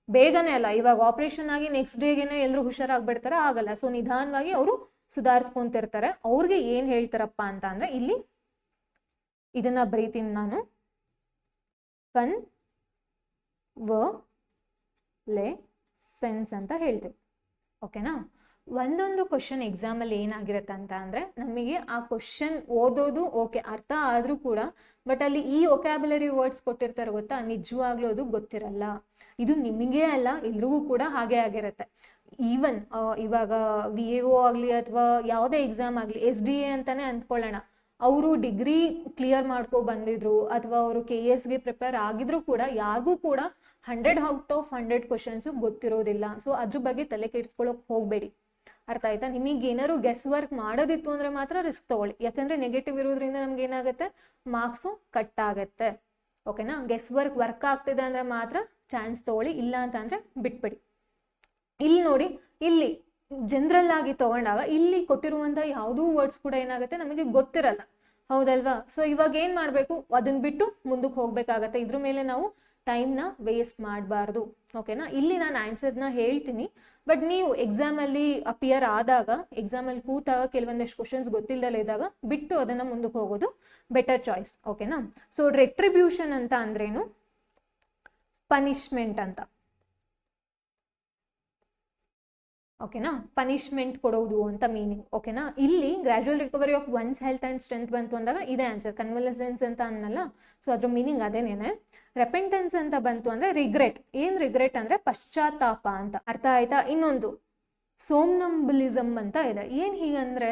ಬೇಗನೆ ಅಲ್ಲ. ಇವಾಗ ಆಪರೇಷನ್ ಆಗಿ ನೆಕ್ಸ್ಟ್ ಡೇಗೆನೆ ಎಲ್ಲರೂ ಹುಷಾರಾಗ್ಬಿಡ್ತಾರೆ, ಆಗಲ್ಲ. ಸೊ ನಿಧಾನವಾಗಿ ಅವರು ಸುಧಾರಿಸ್ಕೊಂತಿರ್ತಾರೆ. ಅವ್ರಿಗೆ ಏನ್ ಹೇಳ್ತಾರಪ್ಪ ಅಂತ ಅಂದ್ರೆ, ಇಲ್ಲಿ ಇದನ್ನ ಬರೀತೀನಿ ನಾನು, ಕನ್ವಲೇಸೆನ್ಸ್ ಅಂತ ಹೇಳ್ತೀವಿ. ಓಕೆನಾ. ಒಂದೊಂದು ಕ್ವಶನ್ ಎಕ್ಸಾಮಲ್ಲಿ ಏನಾಗಿರುತ್ತೆ ಅಂತ ಅಂದರೆ, ನಮಗೆ ಆ ಕ್ವಶನ್ ಓದೋದು ಓಕೆ ಅರ್ಥ ಆದರೂ ಕೂಡ, ಬಟ್ ಅಲ್ಲಿ ಈ ಒಕ್ಯಾಬುಲರಿ ವರ್ಡ್ಸ್ ಕೊಟ್ಟಿರ್ತಾರೆ ಗೊತ್ತಾ, ನಿಜವಾಗ್ಲೂ ಅದು ಗೊತ್ತಿರಲ್ಲ. ಇದು ನಿಮಗೇ ಅಲ್ಲ, ಎಲ್ರಿಗೂ ಕೂಡ ಹಾಗೆ ಆಗಿರುತ್ತೆ. ಈವನ್ ಇವಾಗ VAO ಆಗಲಿ ಅಥವಾ ಯಾವುದೇ ಎಕ್ಸಾಮ್ ಆಗಲಿ, SDA ಅಂತಾನೆ ಅಂದ್ಕೊಳ್ಳೋಣ, ಅವರು ಡಿಗ್ರಿ ಕ್ಲಿಯರ್ ಮಾಡ್ಕೊ ಬಂದಿದ್ರು ಅಥವಾ ಅವರು KSಗೆ ಪ್ರಿಪೇರ್ ಆಗಿದ್ರು ಕೂಡ ಯಾರಿಗೂ ಕೂಡ 100/100 ಕ್ವಶನ್ಸು ಗೊತ್ತಿರೋದಿಲ್ಲ. ಸೊ ಅದ್ರ ಬಗ್ಗೆ ತಲೆ ಕೆಡಿಸ್ಕೊಳ್ಳೋಕೆ ಹೋಗಬೇಡಿ. ಅರ್ಥ ಆಯ್ತಾ? ನಿಮಗೆ ಏನಾದ್ರು ಗೆಸ್ ವರ್ಕ್ ಮಾಡೋದಿತ್ತು ಅಂದ್ರೆ ಮಾತ್ರ ರಿಸ್ಕ್ ತಗೊಳ್ಳಿ. ಯಾಕಂದ್ರೆ ನೆಗೆಟಿವ್ ಇರೋದ್ರಿಂದ ನಮ್ಗೆ ಏನಾಗುತ್ತೆ, ಮಾರ್ಕ್ಸು ಕಟ್ ಆಗುತ್ತೆ. ಓಕೆನಾ. ಗೆಸ್ ವರ್ಕ್ ಆಗ್ತಿದೆ ಅಂದ್ರೆ ಮಾತ್ರ ಚಾನ್ಸ್ ತಗೊಳ್ಳಿ, ಇಲ್ಲ ಅಂತ ಅಂದ್ರೆ ಬಿಟ್ಬಿಡಿ. ಇಲ್ಲಿ ನೋಡಿ, ಇಲ್ಲಿ ಜನರಲ್ ಆಗಿ ತಗೊಂಡಾಗ ಇಲ್ಲಿ ಕೊಟ್ಟಿರುವಂತ ಯಾವುದೂ ವರ್ಡ್ಸ್ ಕೂಡ ಏನಾಗುತ್ತೆ ನಮಗೆ ಗೊತ್ತಿರಲ್ಲ, ಹೌದಲ್ವಾ? ಸೊ ಇವಾಗ ಏನ್ ಮಾಡ್ಬೇಕು, ಅದನ್ನ ಬಿಟ್ಟು ಮುಂದಕ್ಕೆ ಹೋಗ್ಬೇಕಾಗತ್ತೆ. ಇದ್ರ ಮೇಲೆ ನಾವು ಟೈಮ್ನ ವೇಸ್ಟ್ ಮಾಡಬಾರ್ದು. ಓಕೆನಾ. ಇಲ್ಲಿ ನಾನು ಆನ್ಸರ್ನ ಹೇಳ್ತೀನಿ, ಬಟ್ ನೀವು ಎಕ್ಸಾಮಲ್ಲಿ ಅಪಿಯರ್ ಆದಾಗ, ಎಕ್ಸಾಮಲ್ಲಿ ಕೂತಾಗ ಕೆಲವೊಂದಷ್ಟು ಕ್ವಶನ್ಸ್ ಗೊತ್ತಿಲ್ಲದಲ್ಲೇ ಇದ್ದಾಗ ಬಿಟ್ಟು ಅದನ್ನ ಮುಂದಕ್ಕೆ ಹೋಗೋದು ಬೆಟರ್ ಚಾಯ್ಸ್. ಓಕೆನಾ. ಸೊ ರೆಟ್ರಿಬ್ಯೂಷನ್ ಅಂತ ಅಂದ್ರೇನು, ಪನಿಷ್ಮೆಂಟ್ ಅಂತ. ಓಕೆನಾ. ಪನಿಷ್ಮೆಂಟ್ ಕೊಡೋದು ಅಂತ ಮೀನಿಂಗ್. ಓಕೆನಾ. ಇಲ್ಲಿ gradual recovery of once health and strength ಬಂತು ಅಂದಾಗ ಇದೇ ಆನ್ಸರ್. ಕನ್ವಲೇಸೆನ್ಸ್ ಅಂತ ಅನ್ನಲ್ಲ, ಸೊ ಅದ್ರ ಮೀನಿಂಗ್ ಅದೇನೇನೆ. ರೆಪೆಂಟೆನ್ಸ್ ಅಂತ ಬಂತು ಅಂದ್ರೆ ರಿಗ್ರೆಟ್. ಏನ್ ರಿಗ್ರೆಟ್ ಅಂದ್ರೆ ಪಶ್ಚಾತ್ತಾಪ ಅಂತ. ಅರ್ಥ ಆಯ್ತಾ? ಇನ್ನೊಂದು ಸೋಮ್ನಂಬುಲಿಸಮ್ ಅಂತ ಇದೆ. ಏನ್ ಹೀಗಂದ್ರೆ,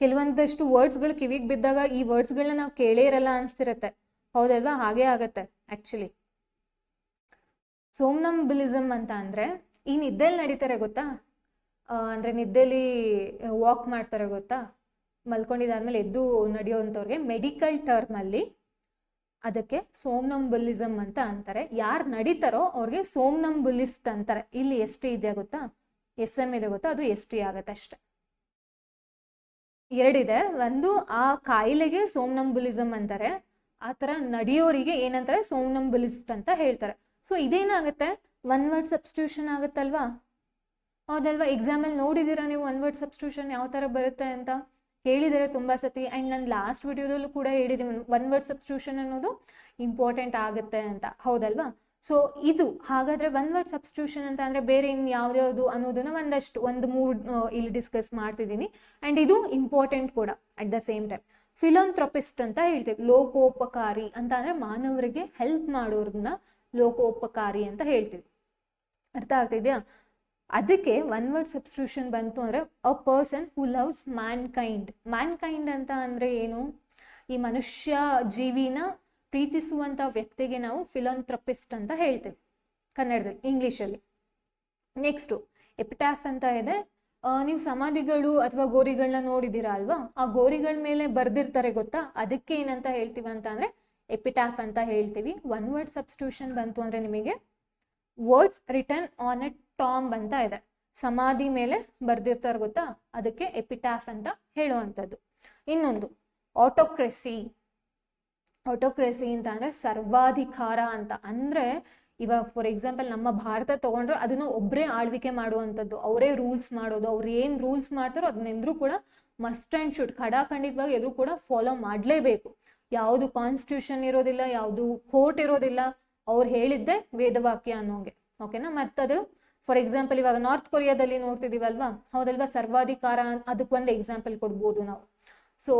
ಕೆಲವೊಂದಷ್ಟು ವರ್ಡ್ಸ್ಗಳು ಕಿವಿಗೆ ಬಿದ್ದಾಗ ಈ ವರ್ಡ್ಸ್ಗಳನ್ನ ನಾವು ಕೇಳೇ ಇರಲ್ಲ ಅನ್ಸ್ತಿರತ್ತೆ, ಹೌದಲ್ವಾ? ಹಾಗೆ ಆಗತ್ತೆ ಆಕ್ಚುಲಿ. ಸೋಮ್ನಂಬುಲಿಸಮ್ ಅಂತ ಅಂದ್ರೆ ಈ ನಿದ್ದೆಲಿ ನಡೀತಾರೆ ಗೊತ್ತಾ, ಅಂದ್ರೆ ನಿದ್ದೆಲಿ ವಾಕ್ ಮಾಡ್ತಾರೆ ಗೊತ್ತಾ, ಮಲ್ಕೊಂಡಿದ್ದಾದ್ಮೇಲೆ ಎದ್ದು ನಡೆಯೋವಂಥವ್ರಿಗೆ ಮೆಡಿಕಲ್ ಟರ್ಮ್ ಅಲ್ಲಿ ಅದಕ್ಕೆ ಸೋಮ್ನಂಬುಲಿಸಮ್ ಅಂತ ಅಂತಾರೆ. ಯಾರು ನಡೀತಾರೋ ಅವ್ರಿಗೆ ಸೋಮ್ನಂಬುಲಿಸ್ಟ್ ಅಂತಾರೆ. ಇಲ್ಲಿ ST ಇದೆಯಾ ಗೊತ್ತಾ, SM ಇದೆ ಗೊತ್ತಾ, ಅದು ST ಆಗತ್ತೆ ಅಷ್ಟೆ. ಎರಡಿದೆ. ಒಂದು ಆ ಕಾಯಿಲೆಗೆ ಸೋಮ್ನಂಬುಲಿಸಮ್ ಅಂತಾರೆ, ಆ ಥರ ನಡೆಯೋರಿಗೆ ಏನಂತಾರೆ, ಸೋಮ್ನಂಬುಲಿಸ್ಟ್ ಅಂತ ಹೇಳ್ತಾರೆ. ಸೊ ಇದೇನಾಗುತ್ತೆ, ಒನ್ ವರ್ಡ್ ಸಬ್ಸ್ಟಿಟ್ಯೂಷನ್ ಆಗುತ್ತಲ್ವಾ, ಹೌದಲ್ವಾ? ಎಕ್ಸಾಮಲ್ಲಿ ನೋಡಿದ್ದೀರಾ ನೀವು ಒನ್ ವರ್ಡ್ ಸಬ್ಸ್ಟಿಟ್ಯೂಷನ್ ಯಾವ ಥರ ಬರುತ್ತೆ ಅಂತ ಹೇಳಿದರೆ ತುಂಬ ಸತಿ. ಆ್ಯಂಡ್ ನಾನು ಲಾಸ್ಟ್ ವಿಡಿಯೋದಲ್ಲೂ ಕೂಡ ಹೇಳಿದ್ದೀನಿ, ಒನ್ ವರ್ಡ್ ಸಬ್ಸ್ಟಿಟ್ಯೂಷನ್ ಅನ್ನೋದು ಇಂಪಾರ್ಟೆಂಟ್ ಆಗುತ್ತೆ ಅಂತ, ಹೌದಲ್ವಾ? ಸೊ ಇದು ಹಾಗಾದರೆ ಒನ್ ವರ್ಡ್ ಸಬ್ಸ್ಟಿಟ್ಯೂಷನ್ ಅಂತ ಅಂದರೆ ಬೇರೆ ಇನ್ನು ಯಾವ್ಯಾವುದು ಅನ್ನೋದನ್ನ ಒಂದು 3 ಇಲ್ಲಿ ಡಿಸ್ಕಸ್ ಮಾಡ್ತಿದ್ದೀನಿ. ಆ್ಯಂಡ್ ಇದು ಇಂಪಾರ್ಟೆಂಟ್ ಕೂಡ ಅಟ್ ದ ಸೇಮ್ ಟೈಮ್. ಫಿಲಂಥ್ರಪಿಸ್ಟ್ ಅಂತ ಹೇಳ್ತೀವಿ. ಲೋಕೋಪಕಾರಿ ಅಂತ ಅಂದರೆ ಮಾನವರಿಗೆ ಹೆಲ್ಪ್ ಮಾಡೋರನ್ನ ಲೋಕೋಪಕಾರಿ ಅಂತ ಹೇಳ್ತೀವಿ. ಅರ್ಥ ಆಗ್ತಿದ್ಯಾ? ಅದಕ್ಕೆ ಒನ್ ವರ್ಡ್ ಸಬ್ಸ್ಟಿಟ್ಯೂಷನ್ ಬಂತು ಅಂದರೆ a person who loves Mankind. Mankind ಅಂತ ಅಂದರೆ ಏನು, ಈ ಮನುಷ್ಯ ಜೀವಿನ ಪ್ರೀತಿಸುವಂಥ ವ್ಯಕ್ತಿಗೆ ನಾವು ಫಿಲಂಥ್ರಪಿಸ್ಟ್ ಅಂತ ಹೇಳ್ತೀವಿ ಕನ್ನಡದಲ್ಲಿ, ಇಂಗ್ಲೀಷಲ್ಲಿ. ನೆಕ್ಸ್ಟು ಎಪಿಟ್ಯಾಫ್ ಅಂತ ಇದೆ. ನೀವು ಸಮಾಧಿಗಳು ಅಥವಾ ಗೋರಿಗಳನ್ನ ನೋಡಿದ್ದೀರಾ ಅಲ್ವಾ, ಆ ಗೋರಿಗಳ ಮೇಲೆ ಬರ್ದಿರ್ತಾರೆ ಗೊತ್ತಾ, ಅದಕ್ಕೆ ಏನಂತ ಹೇಳ್ತೀವಿ ಅಂತ ಅಂದರೆ ಎಪಿಟ್ಯಾಫ್ ಅಂತ ಹೇಳ್ತೀವಿ. ಒನ್ ವರ್ಡ್ ಸಬ್ಸ್ಟಿಟ್ಯೂಷನ್ ಬಂತು ಅಂದರೆ ನಿಮಗೆ words return on A tomb ಅಂತ ಇದೆ. ಸಮಾಧಿ ಮೇಲೆ ಬರ್ದಿರ್ತಾರೆ ಗೊತ್ತಾ, ಅದಕ್ಕೆ ಎಪಿಟ್ಯಾಫ್ ಅಂತ ಹೇಳುವಂಥದ್ದು. ಇನ್ನೊಂದು ಆಟೋಕ್ರೆಸಿ. ಆಟೋಕ್ರೆಸಿ ಅಂತ ಅಂದರೆ ಸರ್ವಾಧಿಕಾರ ಅಂತ. ಅಂದರೆ ಇವಾಗ ಫಾರ್ ಎಕ್ಸಾಂಪಲ್ ನಮ್ಮ ಭಾರತ ತಗೊಂಡ್ರೆ ಅದನ್ನು ಒಬ್ಬರೇ ಆಳ್ವಿಕೆ ಮಾಡುವಂಥದ್ದು, ಅವರೇ ರೂಲ್ಸ್ ಮಾಡೋದು. ಅವ್ರು ಏನು ರೂಲ್ಸ್ ಮಾಡ್ತಾರೋ ಅದನ್ನೆಲ್ಲರೂ ಕೂಡ ಮಸ್ಟ್ ಆ್ಯಂಡ್ ಶುಡ್, ಖಡಾಖಂಡಿತವಾಗಿ ಎಲ್ಲರೂ ಕೂಡ ಫಾಲೋ ಮಾಡಲೇಬೇಕು. ಯಾವುದು ಕಾನ್ಸ್ಟಿಟ್ಯೂಷನ್ ಇರೋದಿಲ್ಲ, ಯಾವುದು ಕೋರ್ಟ್ ಇರೋದಿಲ್ಲ, ಅವ್ರು ಹೇಳಿದ್ದೆ ವೇದವಾಕ್ಯ ಅನ್ನೋಂಗೆ. ಓಕೆನಾ. ಮತ್ತದು ಫಾರ್ ಎಕ್ಸಾಂಪಲ್ ಇವಾಗ ನಾರ್ತ್ ಕೊರಿಯಾದಲ್ಲಿ ನೋಡ್ತಿದೀವಲ್ವಾ, ಹೌದಲ್ವಾ, ಸರ್ವಾಧಿಕಾರ ಅದಕ್ಕೊಂದು ಎಕ್ಸಾಂಪಲ್ ಕೊಡ್ಬೋದು ನಾವು. ಸೊ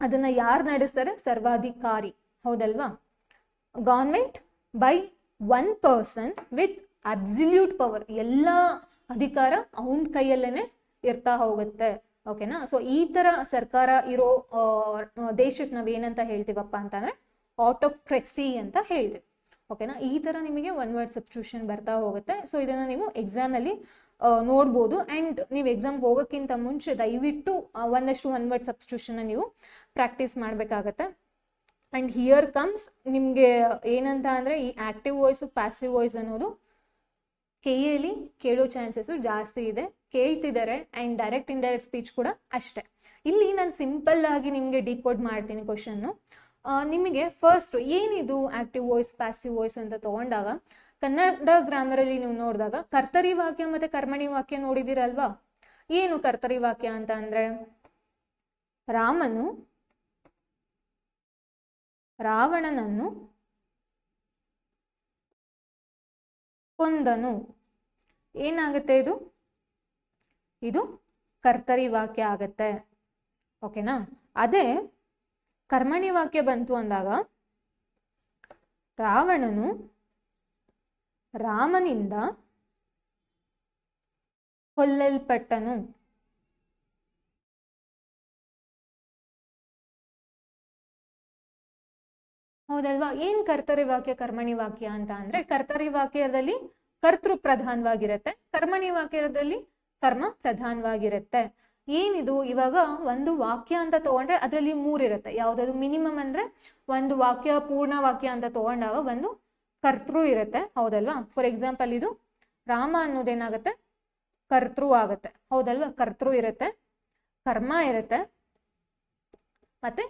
ಅದನ್ನ ಯಾರು ನಡೆಸ್ತಾರೆ? ಸರ್ವಾಧಿಕಾರಿ, ಹೌದಲ್ವಾ. Government by one person with absolute power, ಎಲ್ಲ ಅಧಿಕಾರ ಅವನ ಕೈಯಲ್ಲೇನೆ ಇರ್ತಾ ಹೋಗುತ್ತೆ. ಓಕೆನಾ. ಸೊ ಈ ತರ ಸರ್ಕಾರ ಇರೋ ದೇಶಕ್ಕೆ ನಾವೇನಂತ ಹೇಳ್ತೀವಪ್ಪ ಅಂತಂದ್ರೆ ಆಟೋಕ್ರೆಸಿ ಅಂತ ಹೇಳ್ತೀವಿ. ಓಕೆನಾ. ಈ ತರ ನಿಮಗೆ ಒನ್ ವರ್ಡ್ ಸಬ್ಸ್ಟಿಟ್ಯೂಷನ್ ಬರ್ತಾ ಹೋಗುತ್ತೆ. ಸೊ ಇದನ್ನ ನೀವು ಎಕ್ಸಾಮ್ ಅಲ್ಲಿ ನೋಡ್ಬೋದು. ಅಂಡ್ ನೀವು ಎಕ್ಸಾಮ್ಗೆ ಹೋಗೋಕ್ಕಿಂತ ಮುಂಚೆ ದಯವಿಟ್ಟು ಒಂದಷ್ಟು ಒನ್ ವರ್ಡ್ ಸಬ್ಸ್ಟಿಟ್ಯೂಷನ್ ನೀವು ಪ್ರಾಕ್ಟೀಸ್ ಮಾಡಬೇಕಾಗತ್ತೆ. ಅಂಡ್ ಹಿಯರ್ ಕಮ್ಸ್ ನಿಮಗೆ ಏನಂತ ಅಂದ್ರೆ ಈ ಆಕ್ಟಿವ್ ವಾಯ್ಸು ಪ್ಯಾಸಿವ್ ವಾಯ್ಸ್ ಅನ್ನೋದು ಕೆಎಲಿ ಕೇಳೋ ಚಾನ್ಸಸ್ ಜಾಸ್ತಿ ಇದೆ, ಕೇಳ್ತಿದ್ದಾರೆ. ಅಂಡ್ ಡೈರೆಕ್ಟ್ ಇಂಡೈರೆಕ್ಟ್ ಸ್ಪೀಚ್ ಕೂಡ ಅಷ್ಟೇ. ಇಲ್ಲಿ ನಾನು ಸಿಂಪಲ್ ಆಗಿ ನಿಮಗೆ ಡಿಕೋಡ್ ಮಾಡ್ತೀನಿ ಕ್ವಶನ್ನು. ನಿಮಗೆ ಫಸ್ಟ್ ಏನಿದು ಆಕ್ಟಿವ್ ವಾಯ್ಸ್ ಪ್ಯಾಸಿವ್ ವಾಯ್ಸ್ ಅಂತ ತಗೊಂಡಾಗ ಕನ್ನಡ ಗ್ರಾಮರಲ್ಲಿ ನೀವು ನೋಡಿದಾಗ ಕರ್ತರಿ ವಾಕ್ಯ ಮತ್ತೆ ಕರ್ಮಣಿ ವಾಕ್ಯ ನೋಡಿದಿರಲ್ವಾ. ಏನು ಕರ್ತರಿ ವಾಕ್ಯ ಅಂತ ಅಂದ್ರೆ ರಾಮನು ರಾವಣನನ್ನು ಕೊಂದನು. ಏನಾಗುತ್ತೆ ಇದು? ಇದು ಕರ್ತರಿ ವಾಕ್ಯ ಆಗತ್ತೆ. ಓಕೆನಾ. ಅದೇ ಕರ್ಮಣಿ ವಾಕ್ಯ ಬಂತು ಅಂದಾಗ ರಾವಣನು ರಾಮನಿಂದ ಕೊಲ್ಲಲ್ಪಟ್ಟನು. ಹೌದಲ್ವಾ. ಏನ್ ಕರ್ತರಿ ವಾಕ್ಯ ಕರ್ಮಣಿ ವಾಕ್ಯ ಅಂತ ಅಂದ್ರೆ ಕರ್ತರಿ ವಾಕ್ಯದಲ್ಲಿ ಕರ್ತೃ ಪ್ರಧಾನವಾಗಿರುತ್ತೆ, ಕರ್ಮಣಿ ವಾಕ್ಯದಲ್ಲಿ ಕರ್ಮ ಪ್ರಧಾನವಾಗಿರುತ್ತೆ. ಏನಿದು? ಇವಾಗ ಒಂದು ವಾಕ್ಯ ಅಂತ ತಗೊಂಡ್ರೆ ಅದರಲ್ಲಿ ಮೂರಿರುತ್ತೆ. ಯಾವ್ದಾದ್ರು ಮಿನಿಮಮ್ ಅಂದ್ರೆ ಒಂದು ವಾಕ್ಯ ಪೂರ್ಣ ವಾಕ್ಯ ಅಂತ ತಗೊಂಡಾಗ ಒಂದು ಕರ್ತೃ ಇರುತ್ತೆ, ಹೌದಲ್ವಾ. ಫಾರ್ ಎಕ್ಸಾಂಪಲ್ ಇದು ರಾಮ ಅನ್ನೋದೇನಾಗತ್ತೆ? ಕರ್ತೃ ಆಗತ್ತೆ, ಹೌದಲ್ವಾ. ಕರ್ತೃ ಇರುತ್ತೆ, ಕರ್ಮ ಇರುತ್ತೆ, ಮತ್ತೆ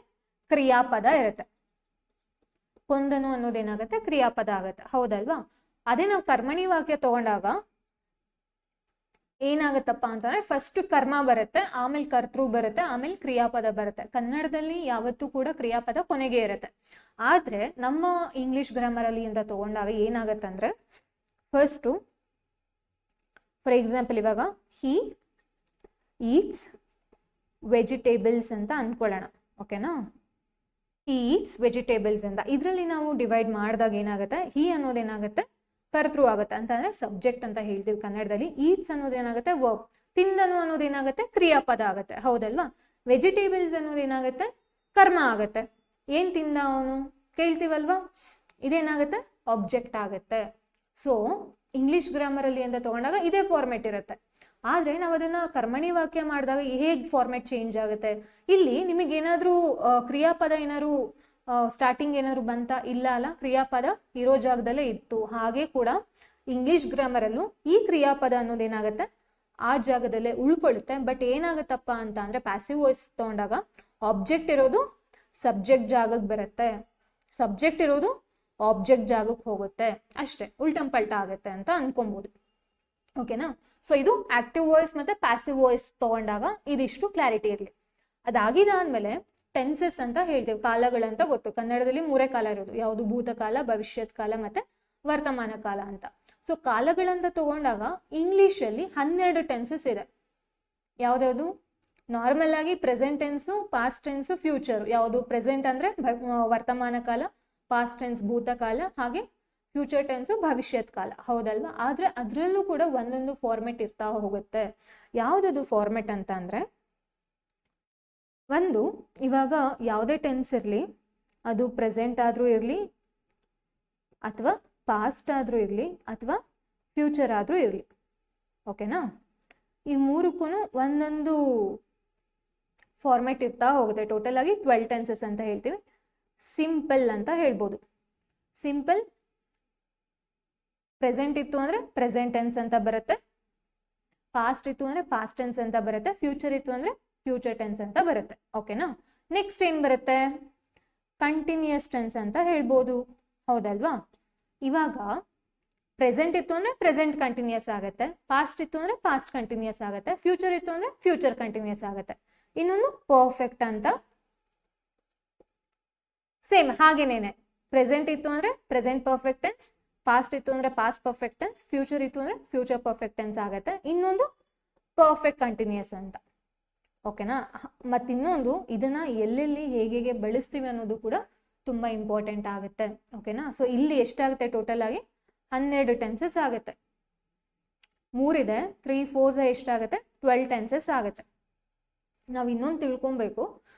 ಕ್ರಿಯಾಪದ ಇರುತ್ತೆ. ಕೊಂದನು ಅನ್ನೋದೇನಾಗತ್ತೆ? ಕ್ರಿಯಾಪದ ಆಗತ್ತೆ, ಹೌದಲ್ವಾ. ಅದೇ ನಾವು ಕರ್ಮಣಿ ವಾಕ್ಯ ತಗೊಂಡಾಗ ಏನಾಗತ್ತಪ್ಪ ಅಂತಂದ್ರೆ ಫಸ್ಟ್ ಕರ್ಮ ಬರುತ್ತೆ, ಆಮೇಲೆ ಕರ್ತೃ ಬರುತ್ತೆ, ಆಮೇಲೆ ಕ್ರಿಯಾಪದ ಬರುತ್ತೆ. ಕನ್ನಡದಲ್ಲಿ ಯಾವತ್ತೂ ಕೂಡ ಕ್ರಿಯಾಪದ ಕೊನೆಗೆ ಇರುತ್ತೆ. ಆದ್ರೆ ನಮ್ಮ ಇಂಗ್ಲಿಷ್ ಗ್ರಾಮರ್ ಅಲ್ಲಿ ಅಂತ ತಗೊಂಡಾಗ ಏನಾಗತ್ತಂದ್ರೆ ಫಸ್ಟು ಫಾರ್ ಎಕ್ಸಾಂಪಲ್ ಇವಾಗ ಹಿ ಈಟ್ಸ್ ವೆಜಿಟೇಬಲ್ಸ್ ಅಂತ ಅನ್ಕೊಳ್ಳೋಣ. ಓಕೆನಾ. ಹಿ ಈಟ್ಸ್ ವೆಜಿಟೇಬಲ್ಸ್ ಅಂತ ಇದರಲ್ಲಿ ನಾವು ಡಿವೈಡ್ ಮಾಡಿದಾಗ ಏನಾಗುತ್ತೆ? ಹಿ ಅನ್ನೋದೇನಾಗುತ್ತೆ? ಕರ್ತೃ ಆಗುತ್ತೆ, ಅಂತಂದ್ರೆ ಸಬ್ಜೆಕ್ಟ್ ಅಂತ ಹೇಳ್ತೀವಿ ಕನ್ನಡದಲ್ಲಿ. ಈಟ್ಸ್ ಅನ್ನೋದೇನಾಗುತ್ತೆ? ವರ್ಬ್. ತಿಂದನು ಅನ್ನೋದೇನಾಗುತ್ತೆ? ಕ್ರಿಯಾಪದ ಆಗುತ್ತೆ, ಹೌದಲ್ವಾ. ವೆಜಿಟೇಬಲ್ಸ್ ಅನ್ನೋದೇನಾಗುತ್ತೆ? ಕರ್ಮ ಆಗತ್ತೆ. ಏನ್ ತಿಂದ ಅವನು ಕೇಳ್ತೀವಲ್ವಾ, ಇದೇನಾಗುತ್ತೆ? ಆಬ್ಜೆಕ್ಟ್ ಆಗುತ್ತೆ. ಸೊ ಇಂಗ್ಲಿಷ್ ಗ್ರಾಮರ್ ಅಲ್ಲಿ ಅಂತ ತಗೊಂಡಾಗ ಇದೇ ಫಾರ್ಮೆಟ್ ಇರುತ್ತೆ. ಆದ್ರೆ ನಾವು ಅದನ್ನ ಕರ್ಮಣಿ ವಾಕ್ಯ ಮಾಡಿದಾಗ ಹೇಗ್ ಫಾರ್ಮೆಟ್ ಚೇಂಜ್ ಆಗುತ್ತೆ? ಇಲ್ಲಿ ನಿಮಗೇನಾದ್ರೂ ಕ್ರಿಯಾಪದ ಏನಾದ್ರು ಸ್ಟಾರ್ಟಿಂಗ್ ಏನಾದ್ರು ಬಂತ? ಇಲ್ಲ ಅಲ್ಲ, ಕ್ರಿಯಾಪದ ಇರೋ ಜಾಗದಲ್ಲೇ ಇತ್ತು. ಹಾಗೆ ಕೂಡ ಇಂಗ್ಲಿಷ್ ಗ್ರಾಮರ್ ಅಲ್ಲೂ ಈ ಕ್ರಿಯಾಪದ ಅನ್ನೋದೇನಾಗುತ್ತೆ? ಆ ಜಾಗದಲ್ಲೇ ಉಳ್ಕೊಳ್ಳುತ್ತೆ. ಬಟ್ ಏನಾಗುತ್ತಪ್ಪ ಅಂತ ಅಂದ್ರೆ ಪ್ಯಾಸಿವ್ ವಾಯ್ಸ್ ತಗೊಂಡಾಗ ಆಬ್ಜೆಕ್ಟ್ ಇರೋದು ಸಬ್ಜೆಕ್ಟ್ ಜಾಗಕ್ಕೆ ಬರುತ್ತೆ, ಸಬ್ಜೆಕ್ಟ್ ಇರೋದು ಆಬ್ಜೆಕ್ಟ್ ಜಾಗಕ್ಕೆ ಹೋಗುತ್ತೆ, ಅಷ್ಟೇ. ಉಲ್ಟಂಪಲ್ಟ ಆಗುತ್ತೆ ಅಂತ ಅನ್ಕೊಬಹುದು. ಓಕೆನಾ. ಸೊ ಇದು ಆಕ್ಟಿವ್ ವಾಯ್ಸ್ ಮತ್ತೆ ಪ್ಯಾಸಿವ್ ವಾಯ್ಸ್ ತಗೊಂಡಾಗ ಇದಿಷ್ಟು ಕ್ಲಾರಿಟಿ ಇರಲಿ. ಅದಾಗಿದಾದ್ಮೇಲೆ ಟೆನ್ಸಸ್ ಅಂತ ಹೇಳ್ತೀವಿ, ಕಾಲಗಳಂತ ಗೊತ್ತು. ಕನ್ನಡದಲ್ಲಿ ಮೂರೇ ಕಾಲ ಇರೋದು, ಯಾವುದು? ಭೂತಕಾಲ, ಭವಿಷ್ಯತ್ ಕಾಲ ಮತ್ತೆ ವರ್ತಮಾನ ಕಾಲ ಅಂತ. ಸೊ ಕಾಲಗಳಂತ ತಗೊಂಡಾಗ ಇಂಗ್ಲಿಷ್ ಅಲ್ಲಿ 12 ಟೆನ್ಸಸ್ ಇದೆ. ಯಾವ್ದಾವ್ದು? ನಾರ್ಮಲ್ ಆಗಿ present tens, past tens, future. ಯಾವುದು? ಪ್ರೆಸೆಂಟ್ ಅಂದ್ರೆ ವರ್ತಮಾನ ಕಾಲ, ಪಾಸ್ಟ್ ಟೆನ್ಸ್ ಭೂತಕಾಲ, ಹಾಗೆ ಫ್ಯೂಚರ್ ಟೆನ್ಸು ಭವಿಷ್ಯತ್ ಕಾಲ, ಹೌದಲ್ವಾ. ಆದ್ರೆ ಅದ್ರಲ್ಲೂ ಕೂಡ ಒಂದೊಂದು ಫಾರ್ಮೆಟ್ ಇರ್ತಾ ಹೋಗುತ್ತೆ. ಯಾವ್ದದು ಫಾರ್ಮೆಟ್ ಅಂತ ಅಂದ್ರೆ ಒಂದು, ಇವಾಗ ಯಾವುದೇ ಟೆನ್ಸ್ ಇರಲಿ, ಅದು ಪ್ರೆಸೆಂಟ್ ಆದ್ರೂ ಇರಲಿ, ಅಥವಾ ಪಾಸ್ಟ್ ಆದ್ರೂ ಇರಲಿ, ಅಥವಾ ಫ್ಯೂಚರ್ ಆದ್ರೂ ಇರಲಿ. ಓಕೆನಾ. ಈ ಮೂರಕ್ಕೂ ಒಂದೊಂದು ಫಾರ್ಮೆಟ್ ಇರ್ತಾ ಹೋಗುತ್ತೆ. ಟೋಟಲ್ ಆಗಿ 12 ಟೆನ್ಸಸ್ ಅಂತ ಹೇಳ್ತೀವಿ. ಸಿಂಪಲ್ ಅಂತ ಹೇಳ್ಬೋದು. ಸಿಂಪಲ್ ಪ್ರೆಸೆಂಟ್ ಇತ್ತು ಅಂದ್ರೆ ಪ್ರೆಸೆಂಟ್ ಟೆನ್ಸ್ ಅಂತ ಬರುತ್ತೆ, ಪಾಸ್ಟ್ ಇತ್ತು ಅಂದ್ರೆ ಪಾಸ್ಟ್ ಟೆನ್ಸ್ ಅಂತ ಬರುತ್ತೆ, ಫ್ಯೂಚರ್ ಇತ್ತು ಅಂದ್ರೆ ಫ್ಯೂಚರ್ ಟೆನ್ಸ್ ಅಂತ ಬರುತ್ತೆ. ಓಕೆನಾ. ನೆಕ್ಸ್ಟ್ ಏನ್ ಬರುತ್ತೆ? ಕಂಟಿನ್ಯೂಯಸ್ ಟೆನ್ಸ್ ಅಂತ ಹೇಳ್ಬೋದು, ಹೌದಲ್ವಾ. ಇವಾಗ ಪ್ರೆಸೆಂಟ್ ಇತ್ತು ಅಂದ್ರೆ ಪ್ರೆಸೆಂಟ್ ಕಂಟಿನ್ಯೂಸ್ ಆಗುತ್ತೆ, ಪಾಸ್ಟ್ ಇತ್ತು ಅಂದ್ರೆ ಪಾಸ್ಟ್ ಕಂಟಿನ್ಯೂಸ್ ಆಗುತ್ತೆ, ಫ್ಯೂಚರ್ ಇತ್ತು ಅಂದ್ರೆ ಫ್ಯೂಚರ್ ಕಂಟಿನ್ಯೂಸ್ ಆಗುತ್ತೆ. ಇನ್ನೊಂದು ಪರ್ಫೆಕ್ಟ್ ಅಂತ, ಸೇಮ್ ಹಾಗೇನೇನೆ. ಪ್ರೆಸೆಂಟ್ ಇತ್ತು ಅಂದ್ರೆ ಪ್ರೆಸೆಂಟ್ ಪರ್ಫೆಕ್ಟ್ ಟೆನ್ಸ್, ಪಾಸ್ಟ್ ಇತ್ತು ಅಂದ್ರೆ ಪಾಸ್ಟ್ ಪರ್ಫೆಕ್ಟ್ ಟೆನ್ಸ್, ಫ್ಯೂಚರ್ ಇತ್ತು ಅಂದ್ರೆ ಫ್ಯೂಚರ್ ಪರ್ಫೆಕ್ಟ್ ಟೆನ್ಸ್ ಆಗುತ್ತೆ. ಇನ್ನೊಂದು ಪರ್ಫೆಕ್ಟ್ ಕಂಟಿನ್ಯೂಸ್ ಅಂತ. ಓಕೆನಾ? ಮತ್ತು ಇನ್ನೊಂದು ಇದನ್ನ ಎಲ್ಲೆಲ್ಲಿ ಹೇಗೆ ಬಳಸ್ತೀವಿ ಅನ್ನೋದು ಕೂಡ ತುಂಬ ಇಂಪಾರ್ಟೆಂಟ್ ಆಗುತ್ತೆ. ಓಕೆನಾ? ಸೊ ಇಲ್ಲಿ ಎಷ್ಟಾಗುತ್ತೆ ಟೋಟಲ್ ಆಗಿ 12 ಟೆನ್ಸಸ್ ಆಗುತ್ತೆ. 3 ಇದೆ, 3 4 ಎಷ್ಟಾಗುತ್ತೆ 12 ಟೆನ್ಸಸ್ ಆಗುತ್ತೆ. ನಾವು ಇನ್ನೊಂದು ತಿಳ್ಕೊಬೇಕು,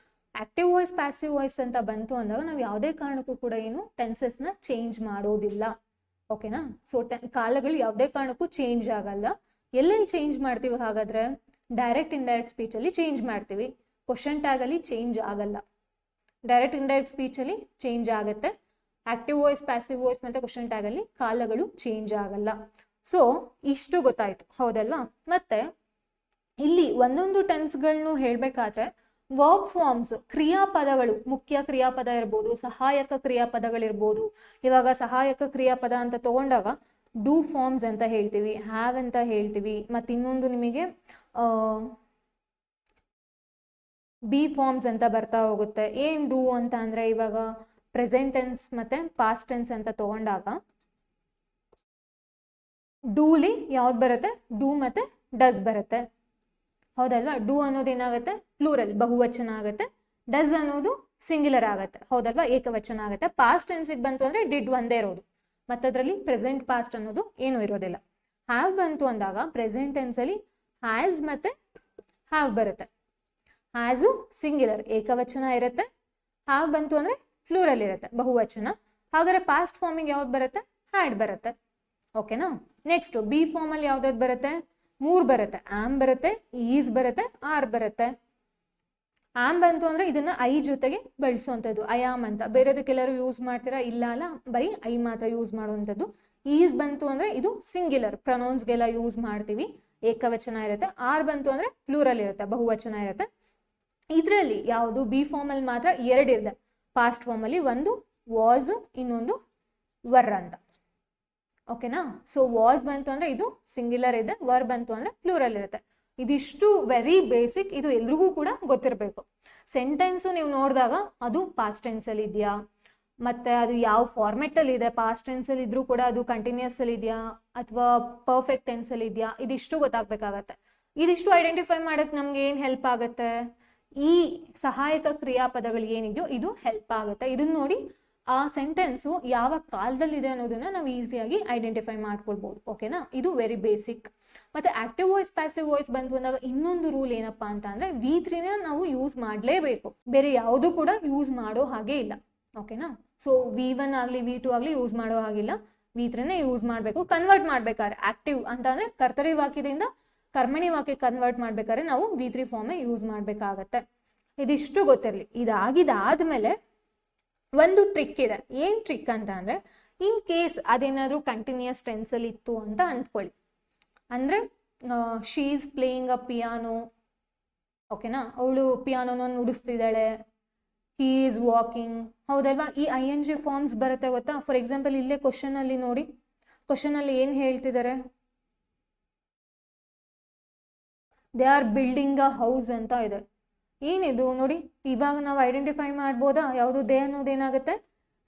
ಆಕ್ಟಿವ್ ವಾಯ್ಸ್ ಪ್ಯಾಸಿವ್ ವಾಯ್ಸ್ ಅಂತ ಬಂತು ಅಂದಾಗ ನಾವು ಯಾವುದೇ ಕಾರಣಕ್ಕೂ ಕೂಡ ಏನು ಟೆನ್ಸಸ್ನ ಚೇಂಜ್ ಮಾಡೋದಿಲ್ಲ. ಓಕೆನಾ? ಸೊ ಕಾಲಗಳು ಯಾವುದೇ ಕಾರಣಕ್ಕೂ ಚೇಂಜ್ ಆಗಲ್ಲ. ಎಲ್ಲೆಲ್ಲಿ ಚೇಂಜ್ ಮಾಡ್ತೀವಿ ಹಾಗಾದ್ರೆ? ಡೈರೆಕ್ಟ್ ಇಂಡೈರೆಕ್ಟ್ ಸ್ಪೀಚಲ್ಲಿ ಚೇಂಜ್ ಮಾಡ್ತೀವಿ. ಕ್ವಶನ್ ಟ್ಯಾಗಲ್ಲಿ ಚೇಂಜ್ ಆಗಲ್ಲ. ಡೈರೆಕ್ಟ್ ಇಂಡೈರೆಕ್ಟ್ ಸ್ಪೀಚಲ್ಲಿ ಚೇಂಜ್ ಆಗುತ್ತೆ. ಆಕ್ಟಿವ್ ವಾಯ್ಸ್ ಪ್ಯಾಸಿವ್ ವಾಯ್ಸ್ ಮತ್ತು ಕ್ವಶನ್ ಟ್ಯಾಗಲ್ಲಿ ಕಾಲಗಳು ಚೇಂಜ್ ಆಗಲ್ಲ. ಸೊ ಇಷ್ಟು ಗೊತ್ತಾಯ್ತು, ಹೌದಲ್ವಾ? ಮತ್ತೆ ಇಲ್ಲಿ ಒಂದೊಂದು ಟೆನ್ಸ್ಗಳನ್ನು ಹೇಳಬೇಕಾದ್ರೆ ವರ್ಬ್ ಫಾರ್ಮ್ಸ್, ಕ್ರಿಯಾಪದಗಳು, ಮುಖ್ಯ ಕ್ರಿಯಾಪದ ಇರ್ಬೋದು, ಸಹಾಯಕ ಕ್ರಿಯಾಪದಗಳಿರ್ಬೋದು. ಇವಾಗ ಸಹಾಯಕ ಕ್ರಿಯಾಪದ ಅಂತ ತಗೊಂಡಾಗ ಡೂ ಫಾರ್ಮ್ಸ್ ಅಂತ ಹೇಳ್ತೀವಿ, ಹ್ಯಾವ್ ಅಂತ ಹೇಳ್ತೀವಿ. ಮತ್ತು ಇನ್ನೊಂದು ನಿಮಗೆ ಬಿ ಫಾರ್ಮ್ಸ್ ಅಂತ ಬರ್ತಾ ಹೋಗುತ್ತೆ. ಏನ್ ಡೂ ಅಂತ ಅಂದ್ರೆ ಇವಾಗ ಪ್ರೆಸೆಂಟ್ ಟೆನ್ಸ್ ಮತ್ತೆ ಪಾಸ್ಟ್ ಟೆನ್ಸ್ ಅಂತ ತಗೊಂಡಾಗ ಡೂಲಿ ಯಾವ್ದು ಬರುತ್ತೆ? ಡೂ ಮತ್ತೆ ಡಸ್ ಬರುತ್ತೆ, ಹೌದಲ್ವಾ? ಡೂ ಅನ್ನೋದು ಏನಾಗುತ್ತೆ? ಪ್ಲೂರಲ್, ಬಹುವಚನ ಆಗುತ್ತೆ. ಡಸ್ ಅನ್ನೋದು ಸಿಂಗ್ಯುಲರ್ ಆಗುತ್ತೆ, ಹೌದಲ್ವಾ? ಏಕವಚನ ಆಗುತ್ತೆ. ಪಾಸ್ಟ್ ಟೆನ್ಸಿಗೆ ಬಂತು ಅಂದ್ರೆ ಡಿಡ್ ಒಂದೇ ಇರೋದು, ಮತ್ತೆ ಅದರಲ್ಲಿ ಪ್ರೆಸೆಂಟ್ ಪಾಸ್ಟ್ ಅನ್ನೋದು ಏನೂ ಇರೋದಿಲ್ಲ. ಹ್ಯಾವ್ ಬಂತು ಅಂದಾಗ ಪ್ರೆಸೆಂಟ್ ಟೆನ್ಸಲ್ಲಿ ಹ್ಯಾಸ್ ಮತ್ತೆ ಹ್ಯಾವ್ ಬರುತ್ತೆ. ಹ್ಯಾಸು ಸಿಂಗ್ಯುಲರ್, ಏಕವಚನ ಇರುತ್ತೆ. ಹ್ಯಾವ್ ಬಂತು ಅಂದ್ರೆ ಪ್ಲೂರಲ್ ಇರುತ್ತೆ, ಬಹುವಚನ. ಹಾಗಾದ್ರೆ ಪಾಸ್ಟ್ ಫಾರ್ಮಿಗೆ ಯಾವ್ದು ಬರುತ್ತೆ? ಹ್ಯಾಡ್ ಬರುತ್ತೆ. ಓಕೆನಾ? ನೆಕ್ಸ್ಟ್ ಬಿ ಫಾರ್ಮಲ್ಲಿ ಯಾವ್ದಾದ್ರು ಬರುತ್ತೆ? 3 ಬರುತ್ತೆ. ಆಮ್ ಬರುತ್ತೆ, ಈಸ್ ಬರುತ್ತೆ, ಆರ್ ಬರುತ್ತೆ. ಆಮ್ ಬಂತು ಅಂದ್ರೆ ಇದನ್ನ ಐ ಜೊತೆಗೆ ಬಳಸುವಂಥದ್ದು, ಐ ಆಮ್ ಅಂತ. ಬೇರೆದಕ್ಕೆಲ್ಲರೂ ಯೂಸ್ ಮಾಡ್ತೀರಾ? ಇಲ್ಲ ಅಲ್ಲ, ಬರೀ ಐ ಮಾತ್ರ ಯೂಸ್ ಮಾಡುವಂಥದ್ದು. ಈಸ್ ಬಂತು ಅಂದ್ರೆ ಇದು ಸಿಂಗ್ಯುಲರ್, ಪ್ರೊನೌನ್ಸ್ಗೆಲ್ಲ ಯೂಸ್ ಮಾಡ್ತೀವಿ, ಏಕವಚನ ಇರುತ್ತೆ. ಆರ್ ಬಂತು ಅಂದ್ರೆ ಪ್ಲೂರಲ್ ಇರುತ್ತೆ, ಬಹುವಚನ ಇರುತ್ತೆ. ಇದರಲ್ಲಿ ಯಾವುದು? ಬಿ ಫಾರ್ಮಲ್ಲಿ ಮಾತ್ರ 2 ಇದೆ ಪಾಸ್ಟ್ ಫಾರ್ಮಲ್ಲಿ, ಒಂದು ವಾಸ್, ಇನ್ನೊಂದು ವರ್ ಅಂತ. ಓಕೆನಾ? ಸೊ ವಾಸ್ ಬಂತು ಅಂದ್ರೆ ಇದು ಸಿಂಗ್ಯುಲರ್ ಇದೆ, ವರ್ ಬಂತು ಅಂದ್ರೆ ಪ್ಲೂರಲ್ ಇರುತ್ತೆ. ಇದಿಷ್ಟು ವೆರಿ ಬೇಸಿಕ್, ಇದು ಎಲ್ರಿಗೂ ಕೂಡ ಗೊತ್ತಿರಬೇಕು. ಸೆಂಟೆನ್ಸು ನೀವು ನೋಡಿದಾಗ ಅದು ಪಾಸ್ಟ್ ಟೆನ್ಸಲ್ಲಿ ಇದೆಯಾ, ಮತ್ತೆ ಅದು ಯಾವ ಫಾರ್ಮೆಟಲ್ಲಿ ಇದೆ, ಪಾಸ್ಟ್ ಟೆನ್ಸಲ್ಲಿ ಇದ್ರೂ ಕೂಡ ಅದು ಕಂಟಿನ್ಯೂಸ್ ಅಲ್ಲಿ ಇದೆಯಾ ಅಥವಾ ಪರ್ಫೆಕ್ಟ್ ಟೆನ್ಸಲ್ಲಿ ಇದೆಯಾ, ಇದಿಷ್ಟು ಗೊತ್ತಾಗಬೇಕಾಗತ್ತೆ. ಇದಿಷ್ಟು ಐಡೆಂಟಿಫೈ ಮಾಡಕ್ಕೆ ನಮ್ಗೆ ಏನು ಹೆಲ್ಪ್ ಆಗುತ್ತೆ? ಈ ಸಹಾಯಕ ಕ್ರಿಯಾಪದಗಳು ಏನಿದೆಯೋ ಇದು ಹೆಲ್ಪ್ ಆಗುತ್ತೆ. ಇದನ್ನ ನೋಡಿ ಆ ಸೆಂಟೆನ್ಸು ಯಾವ ಕಾಲದಲ್ಲಿದೆ ಅನ್ನೋದನ್ನ ನಾವು ಈಸಿಯಾಗಿ ಐಡೆಂಟಿಫೈ ಮಾಡ್ಕೊಳ್ಬೋದು. ಓಕೆನಾ? ಇದು ವೆರಿ ಬೇಸಿಕ್. ಮತ್ತೆ ಆಕ್ಟಿವ್ ವಾಯ್ಸ್ ಪ್ಯಾಸಿವ್ ವಾಯ್ಸ್ ಬಂತು ಅಂದಾಗ ಇನ್ನೊಂದು ರೂಲ್ ಏನಪ್ಪಾ ಅಂತ ಅಂದ್ರೆ V3ನ ನಾವು ಯೂಸ್ ಮಾಡಲೇಬೇಕು, ಬೇರೆ ಯಾವುದು ಕೂಡ ಯೂಸ್ ಮಾಡೋ ಹಾಗೆ ಇಲ್ಲ. ಓಕೆನಾ? ಸೊ V1 ಆಗಲಿ V2 ಆಗಲಿ ಯೂಸ್ ಮಾಡೋ ಹಾಗಿಲ್ಲ, V3ನೇ ಯೂಸ್ ಮಾಡಬೇಕು. ಕನ್ವರ್ಟ್ ಮಾಡ್ಬೇಕಾದ್ರೆ ಆಕ್ಟಿವ್ ಅಂತ ಅಂದ್ರೆ ಕರ್ತರಿ ವಾಕ್ಯದಿಂದ ಕರ್ಮಣಿ ವಾಕ್ಯ ಕನ್ವರ್ಟ್ ಮಾಡ್ಬೇಕಾದ್ರೆ ನಾವು V3 ಫಾರ್ಮೇ ಯೂಸ್ ಮಾಡಬೇಕಾಗತ್ತೆ. ಇದಿಷ್ಟು ಗೊತ್ತಿರಲಿ. ಇದಾಗಿದ್ದಾದ್ಮೇಲೆ ಒಂದು ಟ್ರಿಕ್ ಇದೆ. ಏನ್ ಟ್ರಿಕ್ ಅಂತ ಅಂದ್ರೆ, ಇನ್ ಕೇಸ್ ಅದೇನಾದ್ರೂ ಕಂಟಿನ್ಯೂಸ್ ಟೆನ್ಸಲ್ಲಿ ಇತ್ತು ಅಂತ ಅಂದ್ಕೊಳ್ಳಿ. ಅಂದ್ರೆ she is playing a piano. ಓಕೆನಾ? ಅವಳು ಪಿಯಾನೋನ ನುಡಿಸ್ತಿದ್ದಾಳೆ. ಹಿ ಈಸ್ ವಾಕಿಂಗ್, ಹೌದಲ್ವಾ? ಈ ING ಫಾರ್ಮ್ಸ್ ಬರುತ್ತೆ ಗೊತ್ತಾ? ಫಾರ್ ಎಕ್ಸಾಂಪಲ್ ಇಲ್ಲೇ ಕ್ವಶನ್ ಅಲ್ಲಿ ನೋಡಿ, ಕ್ವಶನ್ ಅಲ್ಲಿ ಏನ್ ಹೇಳ್ತಿದ್ದಾರೆ? They are building a house ಅಂತ ಇದೆ. ಏನಿದು ನೋಡಿ, ಇವಾಗ ನಾವು ಐಡೆಂಟಿಫೈ ಮಾಡ್ಬೋದಾ? ಯಾವುದು? ದೇ ಅನ್ನೋದೇನಾಗುತ್ತೆ?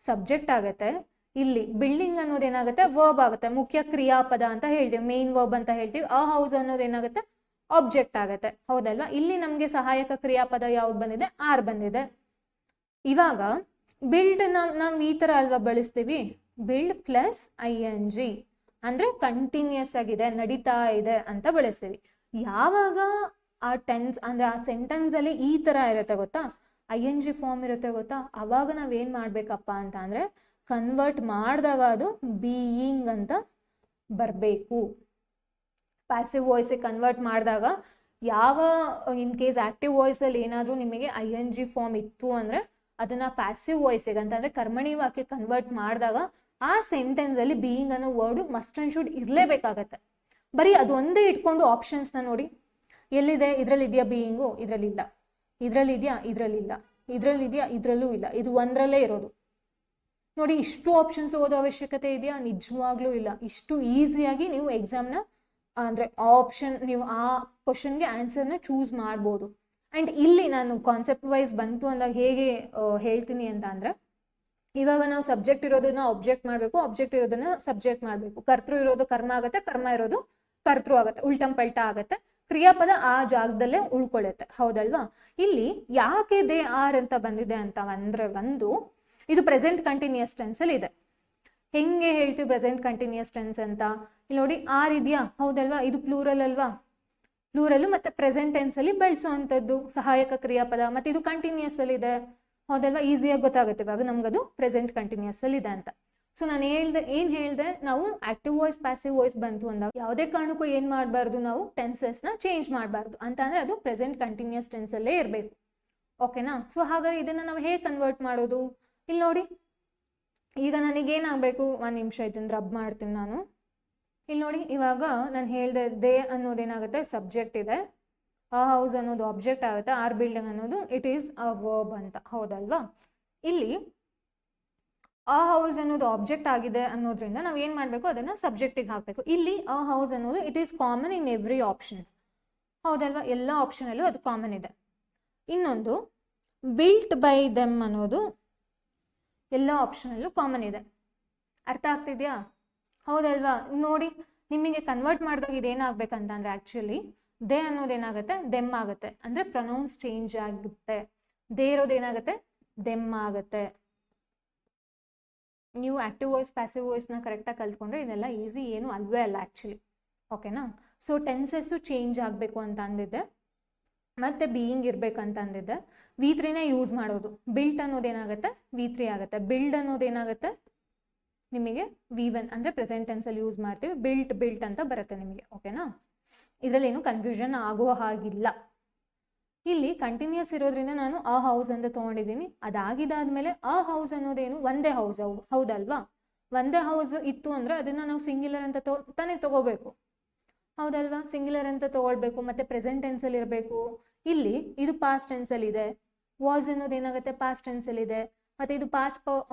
ಸಬ್ಜೆಕ್ಟ್ ಆಗುತ್ತೆ. ಇಲ್ಲಿ ಬಿಲ್ಡಿಂಗ್ ಅನ್ನೋದೇನಾಗುತ್ತೆ? ವರ್ಬ್ ಆಗುತ್ತೆ, ಮುಖ್ಯ ಕ್ರಿಯಾಪದ ಅಂತ ಹೇಳ್ತೀವಿ, ಮೇನ್ ವರ್ಬ್ ಅಂತ ಹೇಳ್ತೀವಿ. ಆ ಹೌಸ್ ಅನ್ನೋದೇನಾಗುತ್ತೆ? ಆಬ್ಜೆಕ್ಟ್ ಆಗುತ್ತೆ, ಹೌದಲ್ವಾ? ಇಲ್ಲಿ ನಮಗೆ ಸಹಾಯಕ ಕ್ರಿಯಾಪದ ಯಾವ್ದು ಬಂದಿದೆ? ಆರ್ ಬಂದಿದೆ. ಇವಾಗ ಬಿಲ್ಡ್ ನಾವು ಈ ತರ ಅಲ್ವಾ ಬಳಸ್ತೀವಿ? ಬಿಲ್ಡ್ ಪ್ಲಸ್ ING ಅಂದ್ರೆ ಕಂಟಿನ್ಯೂಸ್ ಆಗಿದೆ, ನಡೀತಾ ಇದೆ ಅಂತ ಬಳಸ್ತೀವಿ. ಯಾವಾಗ ಆ ಟೆನ್ಸ್ ಅಂದ್ರೆ ಆ ಸೆಂಟೆನ್ಸ್ ಅಲ್ಲಿ ಈ ತರ ಇರುತ್ತೆ ಗೊತ್ತಾ? ING ಫಾರ್ಮ್ ಇರುತ್ತೆ ಗೊತ್ತಾ? ಅವಾಗ ನಾವೇನ್ ಮಾಡ್ಬೇಕಪ್ಪ ಅಂತ ಅಂದ್ರೆ ಕನ್ವರ್ಟ್ ಮಾಡಿದಾಗ ಅದು ಬೀಯಿಂಗ್ ಅಂತ ಬರಬೇಕು. ಪ್ಯಾಸಿವ್ ವಾಯ್ಸ್ ಕನ್ವರ್ಟ್ ಮಾಡಿದಾಗ ಯಾವ ಇನ್ ಕೇಸ್ ಆಕ್ಟಿವ್ ವಾಯ್ಸ್ ಅಲ್ಲಿ ಏನಾದ್ರೂ ನಿಮಗೆ ING ಫಾರ್ಮ್ ಇತ್ತು ಅಂದ್ರೆ ಅದನ್ನ ಪ್ಯಾಸಿವ್ ವಾಯ್ಸಿಗೆ ಅಂತಂದ್ರೆ ಕರ್ಮಣಿ ವಾಕ್ಯ ಕನ್ವರ್ಟ್ ಮಾಡಿದಾಗ ಆ ಸೆಂಟೆನ್ಸ್ ಅಲ್ಲಿ ಬೀಯಿಂಗ್ ಅನ್ನೋ ವರ್ಡ್ ಮಸ್ಟ್ ಅಂಡ್ ಶುಡ್ ಇರ್ಲೇಬೇಕಾಗತ್ತೆ. ಬರೀ ಅದು ಒಂದೇ ಇಟ್ಕೊಂಡು ಆಪ್ಷನ್ಸ್ ನ ನೋಡಿ, ಎಲ್ಲಿದೆ? ಇದ್ರಲ್ಲಿ ಇದೆಯಾ ಬೀಯಿಂಗು? ಇದ್ರಲ್ಲಿ ಇಲ್ಲ. ಇದ್ರಲ್ಲಿ ಇದೆಯಾ? ಇದ್ರಲ್ಲಿ ಇಲ್ಲ. ಇದ್ರಲ್ಲಿ ಇದೆಯಾ? ಇದ್ರಲ್ಲೂ ಇಲ್ಲ. ಇದು ಒಂದರಲ್ಲೇ ಇರೋದು ನೋಡಿ. ಇಷ್ಟು ಆಪ್ಷನ್ಸ್ ಓದೋ ಅವಶ್ಯಕತೆ ಇದೆಯಾ? ನಿಜವಾಗ್ಲೂ ಇಲ್ಲ. ಇಷ್ಟು ಈಸಿಯಾಗಿ ನೀವು ಎಕ್ಸಾಮ್ನ ಅಂದ್ರೆ ಆಪ್ಷನ್ ನೀವು ಆ ಕ್ವಶನ್ಗೆ ಆನ್ಸರ್ನ ಚೂಸ್ ಮಾಡ್ಬೋದು. ಅಂಡ್ ಇಲ್ಲಿ ನಾನು ಕಾನ್ಸೆಪ್ಟ್ ವೈಸ್ ಬಂತು ಅಂದಾಗ ಹೇಗೆ ಹೇಳ್ತೀನಿ ಅಂತ ಅಂದ್ರೆ, ಇವಾಗ ನಾವು ಸಬ್ಜೆಕ್ಟ್ ಇರೋದನ್ನ ಆಬ್ಜೆಕ್ಟ್ ಮಾಡಬೇಕು, ಆಬ್ಜೆಕ್ಟ್ ಇರೋದನ್ನ ಸಬ್ಜೆಕ್ಟ್ ಮಾಡಬೇಕು. ಕರ್ತೃ ಇರೋದು ಕರ್ಮ ಆಗುತ್ತೆ, ಕರ್ಮ ಇರೋದು ಕರ್ತೃ ಆಗುತ್ತೆ, ಉಲ್ಟಂ ಪಲ್ಟ ಆಗತ್ತೆ. ಕ್ರಿಯಾಪದ ಆ ಜಾಗದಲ್ಲೇ ಉಳ್ಕೊಳ್ಳುತ್ತೆ, ಹೌದಲ್ವಾ? ಇಲ್ಲಿ ಯಾಕೆ ದೇ ಆರ್ ಅಂತ ಬಂದಿದೆ ಅಂತ ಅಂದ್ರೆ, ಇದು ಪ್ರೆಸೆಂಟ್ ಕಂಟಿನ್ಯೂಸ್ ಟೆನ್ಸ್ ಅಲ್ಲಿ ಇದೆ. ಹೆಂಗೆ ಹೇಳ್ತೀವಿ ಪ್ರೆಸೆಂಟ್ ಕಂಟಿನ್ಯೂಸ್ ಟೆನ್ಸ್ ಅಂತ? ಇಲ್ಲಿ ನೋಡಿ, ಆರ್ ಇದೆಯಾ, ಹೌದಲ್ವಾ? ಇದು ಪ್ಲೂರಲ್ ಅಲ್ವಾ? ಪ್ಲೂರಲ್ ಮತ್ತೆ ಪ್ರೆಸೆಂಟ್ ಟೆನ್ಸ್ ಅಲ್ಲಿ ಬಳಸುವಂತದ್ದು ಸಹಾಯಕ ಕ್ರಿಯಾಪದ, ಮತ್ತೆ ಇದು ಕಂಟಿನ್ಯೂಸ್ ಅಲ್ಲಿ ಇದೆ, ಹೌದಲ್ವಾ? ಈಸಿಯಾಗಿ ಗೊತ್ತಾಗುತ್ತೆ ಇವಾಗ ನಮ್ಗದು ಪ್ರೆಸೆಂಟ್ ಕಂಟಿನ್ಯೂಸ್ ಅಲ್ಲಿ ಇದೆ ಅಂತ. ಸೊ ನಾನು ಏನ್ ಹೇಳ್ದೆ, ನಾವು ಆಕ್ಟಿವ್ ವಾಯ್ಸ್ ಪ್ಯಾಸಿವ್ ವಾಯ್ಸ್ ಬಂತು ಅಂದಾಗ ಯಾವುದೇ ಕಾರಣಕ್ಕೂ ಏನ್ ಮಾಡಬಾರ್ದು, ನಾವು ಟೆನ್ಸಸ್ ನ ಚೇಂಜ್ ಮಾಡಬಾರ್ದು ಅಂತ. ಅಂದ್ರೆ ಅದು ಪ್ರೆಸೆಂಟ್ ಕಂಟಿನ್ಯೂಸ್ ಟೆನ್ಸ್ ಅಲ್ಲೇ ಇರಬೇಕು, ಓಕೆನಾ? ಸೊ ಹಾಗಾದ್ರೆ ಇದನ್ನ ನಾವು ಹೇಗೆ ಕನ್ವರ್ಟ್ ಮಾಡೋದು? ಇಲ್ಲಿ ನೋಡಿ, ಈಗ ನನಗೇನಾಗಬೇಕು, ಒಂದು ನಿಮಿಷ ಇದನ್ನ ರಬ್ ಮಾಡ್ತೀನಿ ನಾನು. ಇಲ್ಲಿ ನೋಡಿ, ಇವಾಗ ನಾನು ಹೇಳ್ದೆ ದೇ ಅನ್ನೋದೇನಾಗುತ್ತೆ, ಸಬ್ಜೆಕ್ಟ್ ಇದೆ, ಆ ಹೌಸ್ ಅನ್ನೋದು ಆಬ್ಜೆಕ್ಟ್ ಆಗುತ್ತೆ, ಆರ್ ಬಿಲ್ಡಿಂಗ್ ಅನ್ನೋದು ಇಟ್ ಈಸ್ ಅ ವರ್ಬ್ ಅಂತ, ಹೌದಲ್ವಾ? ಇಲ್ಲಿ ಆ ಹೌಸ್ ಅನ್ನೋದು ಆಬ್ಜೆಕ್ಟ್ ಆಗಿದೆ ಅನ್ನೋದ್ರಿಂದ ನಾವು ಏನ್ ಮಾಡಬೇಕು, ಅದನ್ನ ಸಬ್ಜೆಕ್ಟಿಗೆ ಹಾಕಬೇಕು. ಇಲ್ಲಿ ಆ ಹೌಸ್ ಅನ್ನೋದು it is common in every option, ಹೌದಲ್ವಾ? ಎಲ್ಲ ಆಪ್ಷನ್ ಅಲ್ಲೂ ಅದು ಕಾಮನ್ ಇದೆ. ಇನ್ನೊಂದು ಬಿಲ್ಟ್ ಬೈ ದೆಮ್ ಅನ್ನೋದು ಎಲ್ಲ ಆಪ್ಷನ್ ಅಲ್ಲೂ ಕಾಮನ್ ಇದೆ. ಅರ್ಥ ಆಗ್ತಿದ್ಯಾ? ಹೌದಲ್ವಾ? ನೋಡಿ, ನಿಮಗೆ ಕನ್ವರ್ಟ್ ಮಾಡಿದಾಗ ಇದೇನಾಗ್ಬೇಕಂತ ಅಂದ್ರೆ ಆಕ್ಚುಲಿ ದೇ ಅನ್ನೋದೇನಾಗುತ್ತೆ, ದೆಮ್ ಆಗುತ್ತೆ. ಅಂದ್ರೆ ಪ್ರೊನೌನ್ಸ್ ಚೇಂಜ್ ಆಗುತ್ತೆ. ದೇ ಇರೋದೇನಾಗುತ್ತೆ, ದೆಮ್ ಆಗುತ್ತೆ. ನೀವು ಆಕ್ಟಿವ್ ವಾಯ್ಸ್ ಪ್ಯಾಸಿವ್ ವಾಯ್ಸ್ನ ಕರೆಕ್ಟಾಗಿ ಕಲ್ತ್ಕೊಂಡ್ರೆ ಇದೆಲ್ಲ ಈಸಿ ಏನು ಅಲ್ವೇ ಅಲ್ಲ ಆಕ್ಚುಲಿ, ಓಕೆನಾ? ಸೊ ಟೆನ್ಸಸ್ಸು ಚೇಂಜ್ ಆಗಬೇಕು ಅಂತ ಅಂದಿದ್ದೆ, ಮತ್ತೆ ಬೀಯಿಂಗ್ ಇರ್ಬೇಕಂತ ಅಂದಿದ್ದೆ. ವಿ3ನೇ ಯೂಸ್ ಮಾಡೋದು. ಬಿಲ್ಟ್ ಅನ್ನೋದೇನಾಗುತ್ತೆ, ವಿ3 ಆಗುತ್ತೆ. ಬಿಲ್ಡ್ ಅನ್ನೋದೇನಾಗುತ್ತೆ ನಿಮಗೆ ವಿ1, ಅಂದ್ರೆ ಪ್ರೆಸೆಂಟ್ ಟೆನ್ಸಲ್ಲಿ ಯೂಸ್ ಮಾಡ್ತೀವಿ. ಬಿಲ್ಟ್ ಅಂತ ಬರುತ್ತೆ ನಿಮಗೆ, ಓಕೆನಾ? ಇದರಲ್ಲಿ ಏನು ಕನ್ಫ್ಯೂಷನ್ ಆಗುವ ಹಾಗಿಲ್ಲ. ಇಲ್ಲಿ ಕಂಟಿನ್ಯೂಸ್ ಇರೋದ್ರಿಂದ ನಾನು ಆ ಹೌಸ್ ಅಂತ ತಗೊಂಡಿದ್ದೀನಿ. ಅದಾಗಿದ್ದಾದ್ಮೇಲೆ ಆ ಹೌಸ್ ಅನ್ನೋದೇನು, ಒಂದೇ ಹೌಸ್, ಹೌದಲ್ವಾ? ಒಂದೇ ಹೌಸ್ ಇತ್ತು ಅಂದ್ರೆ ಅದನ್ನ ನಾವು ಸಿಂಗ್ಯುಲರ್ ಅಂತ ತಾನೇ ತಗೋಬೇಕು, ಹೌದಲ್ವಾ? ಸಿಂಗ್ಯುಲರ್ ಅಂತ ತಗೊಳ್ಬೇಕು, ಮತ್ತೆ ಪ್ರೆಸೆಂಟ್ ಟೆನ್ಸ್ ಅಲ್ಲಿ ಇರಬೇಕು. ಇಲ್ಲಿ ಇದು ಪಾಸ್ಟ್ ಟೆನ್ಸ್ ಅಲ್ಲಿ ಇದೆ. ವಾಸ್ ಅನ್ನೋದೇನಾಗುತ್ತೆ, ಪಾಸ್ಟ್ ಟೆನ್ಸ್ ಅಲ್ಲಿ ಇದೆ. ಮತ್ತೆ ಇದು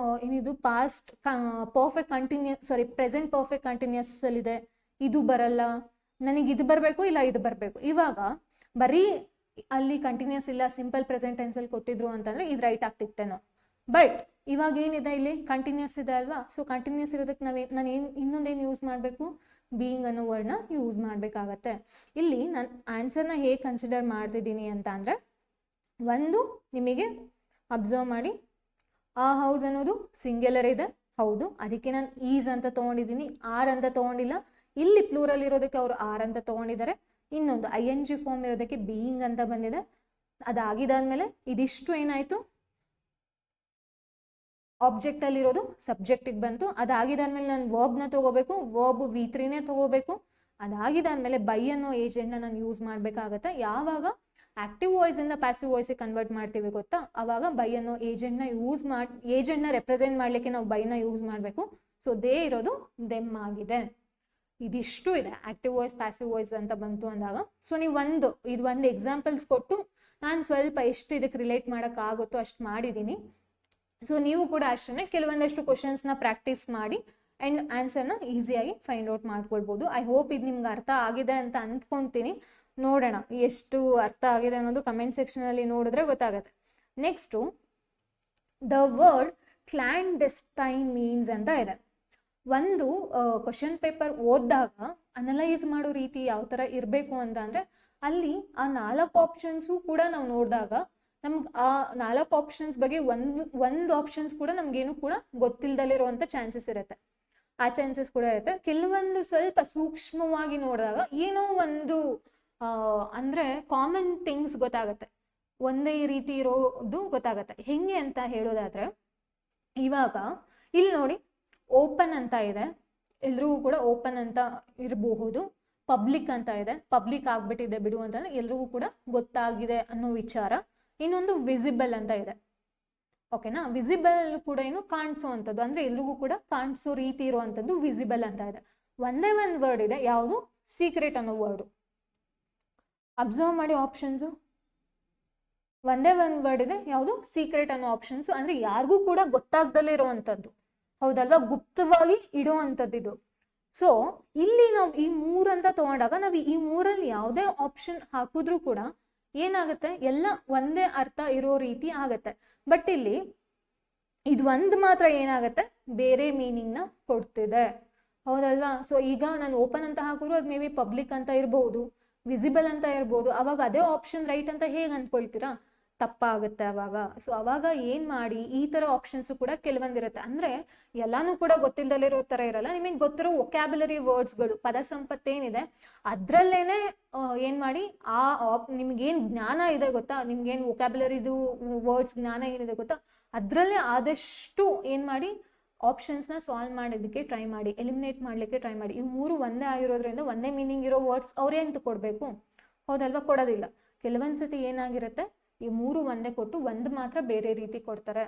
ಪಾಸ್ಟ್ ಪರ್ಫೆಕ್ಟ್ ಕಂಟಿನ್ಯೂಸ್, ಸಾರಿ ಪ್ರೆಸೆಂಟ್ ಪರ್ಫೆಕ್ಟ್ ಕಂಟಿನ್ಯೂಸ್ ಅಲ್ಲಿ ಇದೆ. ಇದು ಬರಲ್ಲ, ನನಗೆ ಇದು ಬರಬೇಕು, ಇಲ್ಲ ಇದು ಬರಬೇಕು. ಇವಾಗ ಬರೀ ಅಲ್ಲಿ ಕಂಟಿನ್ಯೂಸ್ ಇಲ್ಲ, ಸಿಂಪಲ್ ಪ್ರೆಸೆಂಟ್ ಟೆನ್ಸ್ ಅಲ್ಲಿ ಕೊಟ್ಟಿದ್ರು ಅಂತಂದ್ರೆ ಇದು ರೈಟ್ ಆಗ್ತಿತ್ತೇನೋ. ಬಟ್ ಇವಾಗ ಏನಿದೆ, ಇಲ್ಲಿ ಕಂಟಿನ್ಯೂಸ್ ಇದೆ ಅಲ್ವಾ? ಸೊ ಕಂಟಿನ್ಯೂಸ್ ಇರೋದಕ್ಕೆ ನಾನು ಇನ್ನೊಂದೇನು ಯೂಸ್ ಮಾಡಬೇಕು, ಬೀಯಿಂಗ್ ಅನ್ನೋ ವರ್ಡ್ನ ಯೂಸ್ ಮಾಡಬೇಕಾಗತ್ತೆ. ಇಲ್ಲಿ ನಾನು ಆನ್ಸರ್ನ ಹೇಗೆ ಕನ್ಸಿಡರ್ ಮಾಡ್ತಿದ್ದೀನಿ ಅಂತ ಅಂದ್ರೆ, ಒಂದು ನಿಮಗೆ ಅಬ್ಸರ್ವ್ ಮಾಡಿ, ಆ ಹೌಸ್ ಅನ್ನೋದು ಸಿಂಗ್ಯುಲರ್ ಇದೆ, ಹೌದು, ಅದಕ್ಕೆ ನಾನು ಈಸ್ ಅಂತ ತಗೊಂಡಿದ್ದೀನಿ, ಆರ್ ಅಂತ ತಗೊಂಡಿಲ್ಲ. ಇಲ್ಲಿ ಪ್ಲೂರಲ್ ಇರೋದಕ್ಕೆ ಅವರು ಆರ್ ಅಂತ ತಗೊಂಡಿದ್ದಾರೆ. ಇನ್ನೊಂದು ING ಫಾರ್ಮ್ ಇರೋದಕ್ಕೆ ಬೀಯಿಂಗ್ ಅಂತ ಬಂದಿದೆ. ಅದಾಗಿದ್ದಾದ್ಮೇಲೆ ಇದಿಷ್ಟು ಏನಾಯ್ತು, ಆಬ್ಜೆಕ್ಟ್ ಅಲ್ಲಿ ಇರೋದು ಸಬ್ಜೆಕ್ಟಿಗೆ ಬಂತು. ಅದಾಗಿದ್ದಾದ್ಮೇಲೆ ನಾನು ವರ್ಬ್ನ ತಗೋಬೇಕು, ವರ್ಬ್ ವಿ3ನೇ ತಗೋಬೇಕು. ಅದಾಗಿದ್ದಾದ್ಮೇಲೆ ಬೈ ಅನ್ನೋ ಏಜೆಂಟ್ನ ನಾನು ಯೂಸ್ ಮಾಡ್ಬೇಕಾಗತ್ತೆ. ಯಾವಾಗ ಆಕ್ಟಿವ್ ವಾಯ್ಸ್ ಇಂದ ಪ್ಯಾಸಿವ್ ವಾಯ್ಸ್ ಕನ್ವರ್ಟ್ ಮಾಡ್ತೀವಿ ಗೊತ್ತಾ, ಅವಾಗ ಬೈ ಅನ್ನೋ ಏಜೆಂಟ್ನ ರೆಪ್ರೆಸೆಂಟ್ ಮಾಡ್ಲಿಕ್ಕೆ ನಾವು ಬೈನ ಯೂಸ್ ಮಾಡಬೇಕು. ಸೊ ದೇ ಇರೋದು ದೆಮ್ ಆಗಿದೆ. ಇದಿಷ್ಟು ಇದೆ ಆಕ್ಟಿವ್ ವಾಯ್ಸ್ ಪ್ಯಾಸಿವ್ ವಾಯ್ಸ್ ಅಂತ ಬಂತು ಅಂದಾಗ. ಸೊ ನೀವು ಇದು ಒಂದು ಎಕ್ಸಾಂಪಲ್ಸ್ ಕೊಟ್ಟು ನಾನು ಸ್ವಲ್ಪ ಎಷ್ಟು ಇದಕ್ಕೆ ರಿಲೇಟ್ ಮಾಡೋಕ್ಕಾಗುತ್ತೋ ಅಷ್ಟು ಮಾಡಿದ್ದೀನಿ. ಸೊ ನೀವು ಕೂಡ ಅಷ್ಟೇ ಕೆಲವೊಂದಷ್ಟು ಕ್ವಶನ್ಸ್ನ ಪ್ರಾಕ್ಟೀಸ್ ಮಾಡಿ ಆ್ಯಂಡ್ ಆನ್ಸರ್ನ ಈಸಿಯಾಗಿ ಫೈಂಡ್ ಔಟ್ ಮಾಡ್ಕೊಳ್ಬೋದು. ಐ ಹೋಪ್ ಇದು ನಿಮ್ಗೆ ಅರ್ಥ ಆಗಿದೆ ಅಂತ ಅಂದ್ಕೊಳ್ತೀನಿ. ನೋಡೋಣ ಎಷ್ಟು ಅರ್ಥ ಆಗಿದೆ ಅನ್ನೋದು ಕಮೆಂಟ್ ಸೆಕ್ಷನಲ್ಲಿ ನೋಡಿದ್ರೆ ಗೊತ್ತಾಗುತ್ತೆ. ನೆಕ್ಸ್ಟು ದ ವರ್ಡ್ ಕ್ಲಾಂಡೆಸ್ಟೈನ್ ಮೀನ್ಸ್ ಅಂತ ಇದೆ. ಒಂದು ಕ್ವಶನ್ ಪೇಪರ್ ಓದಿದಾಗ ಅನಲೈಸ್ ಮಾಡೋ ರೀತಿ ಯಾವ ಥರ ಇರಬೇಕು ಅಂತ ಅಂದರೆ, ಅಲ್ಲಿ ಆ 4 ಆಪ್ಷನ್ಸು ಕೂಡ ನಾವು ನೋಡಿದಾಗ ನಮ್ಗೆ ಆ 4 ಆಪ್ಷನ್ಸ್ ಬಗ್ಗೆ ಒಂದು ಆಪ್ಷನ್ಸ್ ಕೂಡ ನಮ್ಗೇನು ಕೂಡ ಗೊತ್ತಿಲ್ಲದಲ್ಲಿರುವಂಥ ಚಾನ್ಸಸ್ ಇರುತ್ತೆ. ಆ ಚಾನ್ಸಸ್ ಕೂಡ ಇರುತ್ತೆ. ಕೆಲವೊಂದು ಸ್ವಲ್ಪ ಸೂಕ್ಷ್ಮವಾಗಿ ನೋಡಿದಾಗ ಏನೋ ಒಂದು ಅಂದರೆ ಕಾಮನ್ ಥಿಂಗ್ಸ್ ಗೊತ್ತಾಗುತ್ತೆ, ಒಂದೇ ರೀತಿ ಇರೋದು ಗೊತ್ತಾಗುತ್ತೆ. ಹೆಂಗೆ ಅಂತ ಹೇಳೋದಾದ್ರೆ, ಇವಾಗ ಇಲ್ಲಿ ನೋಡಿ ಓಪನ್ ಅಂತ ಇದೆ, ಎಲ್ರಿಗೂ ಕೂಡ ಓಪನ್ ಅಂತ ಇರಬಹುದು. ಪಬ್ಲಿಕ್ ಅಂತ ಇದೆ, ಪಬ್ಲಿಕ್ ಆಗ್ಬಿಟ್ಟಿದೆ ಬಿಡು ಅಂತಂದ್ರೆ ಎಲ್ರಿಗೂ ಕೂಡ ಗೊತ್ತಾಗಿದೆ ಅನ್ನೋ ವಿಚಾರ. ಇನ್ನೊಂದು ವಿಸಿಬಲ್ ಅಂತ ಇದೆ, ಓಕೆನಾ? ವಿಸಿಬಲ್ ಕೂಡ ಏನು ಕಾಣಿಸೋ ಅಂಥದ್ದು, ಅಂದ್ರೆ ಎಲ್ರಿಗೂ ಕೂಡ ಕಾಣಿಸೋ ರೀತಿ ಇರುವಂಥದ್ದು ವಿಸಿಬಲ್ ಅಂತ ಇದೆ. ಒಂದೇ ಒಂದು ವರ್ಡ್ ಇದೆ, ಯಾವುದು? ಸೀಕ್ರೆಟ್ ಅನ್ನೋ ವರ್ಡು. ಅಬ್ಸರ್ವ್ ಮಾಡಿ ಆಪ್ಷನ್ಸು, ಒಂದೇ ಒಂದು ವರ್ಡ್ ಇದೆ, ಯಾವುದು? ಸೀಕ್ರೆಟ್ ಅನ್ನೋ ಆಪ್ಷನ್ಸು. ಅಂದ್ರೆ ಯಾರಿಗೂ ಕೂಡ ಗೊತ್ತಾಗ್ದಲೇ ಇರೋವಂಥದ್ದು, ಹೌದಲ್ವಾ? ಗುಪ್ತವಾಗಿ ಇಡೋ ಅಂಥದ್ದು ಇದು. ಸೊ ಇಲ್ಲಿ ನಾವು ಈ 3 ಅಂತ ತಗೊಂಡಾಗ ನಾವು ಈ 3ಅಲ್ಲಿ ಯಾವುದೇ ಆಪ್ಷನ್ ಹಾಕಿದ್ರೂ ಕೂಡ ಏನಾಗುತ್ತೆ, ಎಲ್ಲ ಒಂದೇ ಅರ್ಥ ಇರೋ ರೀತಿ ಆಗತ್ತೆ. ಬಟ್ ಇಲ್ಲಿ ಇದು ಒಂದು ಮಾತ್ರ ಏನಾಗುತ್ತೆ, ಬೇರೆ ಮೀನಿಂಗ್ನ ಕೊಡ್ತಿದೆ, ಹೌದಲ್ವಾ? ಸೊ ಈಗ ನಾನು ಓಪನ್ ಅಂತ ಹಾಕಿದ್ರು ಅದು ಮೇ ಬಿ ಪಬ್ಲಿಕ್ ಅಂತ ಇರ್ಬೋದು, ವಿಸಿಬಲ್ ಅಂತ ಇರ್ಬೋದು. ಅವಾಗ ಅದೇ ಆಪ್ಷನ್ ರೈಟ್ ಅಂತ ಹೇಗೆ ಅಂದ್ಕೊಳ್ತೀರಾ? ತಪ್ಪಾಗುತ್ತೆ ಅವಾಗ. ಸೊ ಅವಾಗ ಏನ್ ಮಾಡಿ, ಈ ತರ ಆಪ್ಷನ್ಸ್ ಕೂಡ ಕೆಲವೊಂದಿರುತ್ತೆ. ಅಂದ್ರೆ ಎಲ್ಲಾನು ಕೂಡ ಗೊತ್ತಿಲ್ಲದಲ್ಲಿರೋ ತರ ಇರಲ್ಲ, ನಿಮಗೆ ಗೊತ್ತಿರೋ ವೊಕ್ಯಾಬುಲರಿ ವರ್ಡ್ಸ್ಗಳು, ಪದ ಸಂಪತ್ತೇನಿದೆ ಅದ್ರಲ್ಲೇನೆ ಏನ್ ಮಾಡಿ, ನಿಮ್ಗೇನ್ ಜ್ಞಾನ ಇದೆ ಗೊತ್ತಾ, ನಿಮ್ಗೇನ್ ವೊಕ್ಯಾಬುಲರಿದು ವರ್ಡ್ಸ್ ಜ್ಞಾನ ಏನಿದೆ ಗೊತ್ತಾ, ಅದ್ರಲ್ಲೇ ಆದಷ್ಟು ಏನ್ ಮಾಡಿ ಆಪ್ಷನ್ಸ್ನ ಸಾಲ್ವ್ ಮಾಡೋದಕ್ಕೆ ಟ್ರೈ ಮಾಡಿ, ಎಲಿಮಿನೇಟ್ ಮಾಡ್ಲಿಕ್ಕೆ ಟ್ರೈ ಮಾಡಿ. ಇವು ಮೂರು ಒಂದೇ ಆಗಿರೋದ್ರಿಂದ ಒಂದೇ ಮೀನಿಂಗ್ ಇರೋ ವರ್ಡ್ಸ್ ಅವ್ರೇಂತ ಕೊಡ್ಬೇಕು, ಹೌದಲ್ವಾ? ಕೊಡೋದಿಲ್ಲ. ಕೆಲವೊಂದ್ಸತಿ ಏನಾಗಿರುತ್ತೆ, ಈ ಮೂರು ಒಂದೇ ಕೊಟ್ಟು ಒಂದು ಮಾತ್ರ ಬೇರೆ ರೀತಿ ಕೊಡ್ತಾರೆ.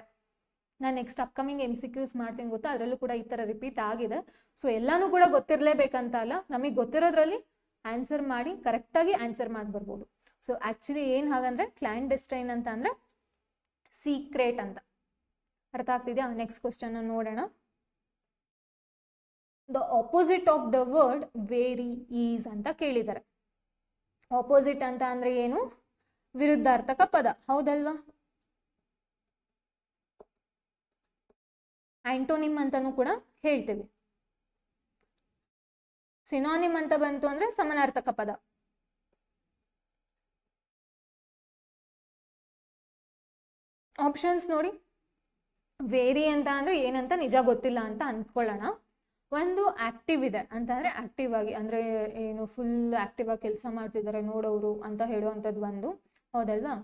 ನಾನು ನೆಕ್ಸ್ಟ್ ಅಪ್ಕಮಿಂಗ್ MCQs ಮಾಡ್ತೀನಿ ಗೊತ್ತಾ, ಅದರಲ್ಲೂ ಕೂಡ ಈ ಥರ ರಿಪೀಟ್ ಆಗಿದೆ. ಸೊ ಎಲ್ಲಾನು ಕೂಡ ಗೊತ್ತಿರಲೇಬೇಕಂತ ಅಲ್ಲ, ನಮಗೆ ಗೊತ್ತಿರೋದ್ರಲ್ಲಿ ಆನ್ಸರ್ ಮಾಡಿ ಕರೆಕ್ಟಾಗಿ ಆನ್ಸರ್ ಮಾಡಿ ಬರ್ಬೋದು. ಸೊ ಆ್ಯಕ್ಚುಲಿ ಏನು ಹಾಗಂದ್ರೆ ಕ್ಲಾಂಡೆಸ್ಟೈನ್ ಅಂತ ಅಂದರೆ ಸೀಕ್ರೆಟ್ ಅಂತ. ಅರ್ಥ ಆಗ್ತಿದೆಯಾ? ನೆಕ್ಸ್ಟ್ ಕ್ವಶನ್ ನೋಡೋಣ. The opposite of the word very is ಅಂತ ಕೇಳಿದ್ದಾರೆ. ಆಪೋಸಿಟ್ ಅಂತ ಅಂದ್ರೆ ಏನು? ವಿರುದ್ಧಾರ್ಥಕ ಪದ, ಹೌದಲ್ವಾ? ಆಂಟೋನಿಮ್ ಅಂತಾನೂ ಕೂಡ ಹೇಳ್ತೀವಿ. ಸಿನಾನಿಮ್ ಅಂತ ಬಂತು ಅಂದ್ರೆ ಸಮಾನಾರ್ಥಕ ಪದ. ಆಪ್ಷನ್ಸ್ ನೋಡಿ. ವೇರಿ ಅಂತ ಅಂದ್ರೆ ಏನಂತ ನಿಜ ಗೊತ್ತಿಲ್ಲ ಅಂತ ಅಂದ್ಕೊಳ್ಳೋಣ. ಒಂದು ಆಕ್ಟಿವ್ ಇದೆ ಅಂತ ಅಂದ್ರೆ ಆಕ್ಟಿವ್ ಆಗಿ, ಅಂದ್ರೆ ಏನು ಫುಲ್ ಆಕ್ಟಿವ್ ಆಗಿ ಕೆಲಸ ಮಾಡ್ತಿದ್ದಾರೆ ನೋಡೋರು ಅಂತ ಹೇಳುವಂಥದ್ದು ಒಂದು, ಹೌದಲ್ವಾ?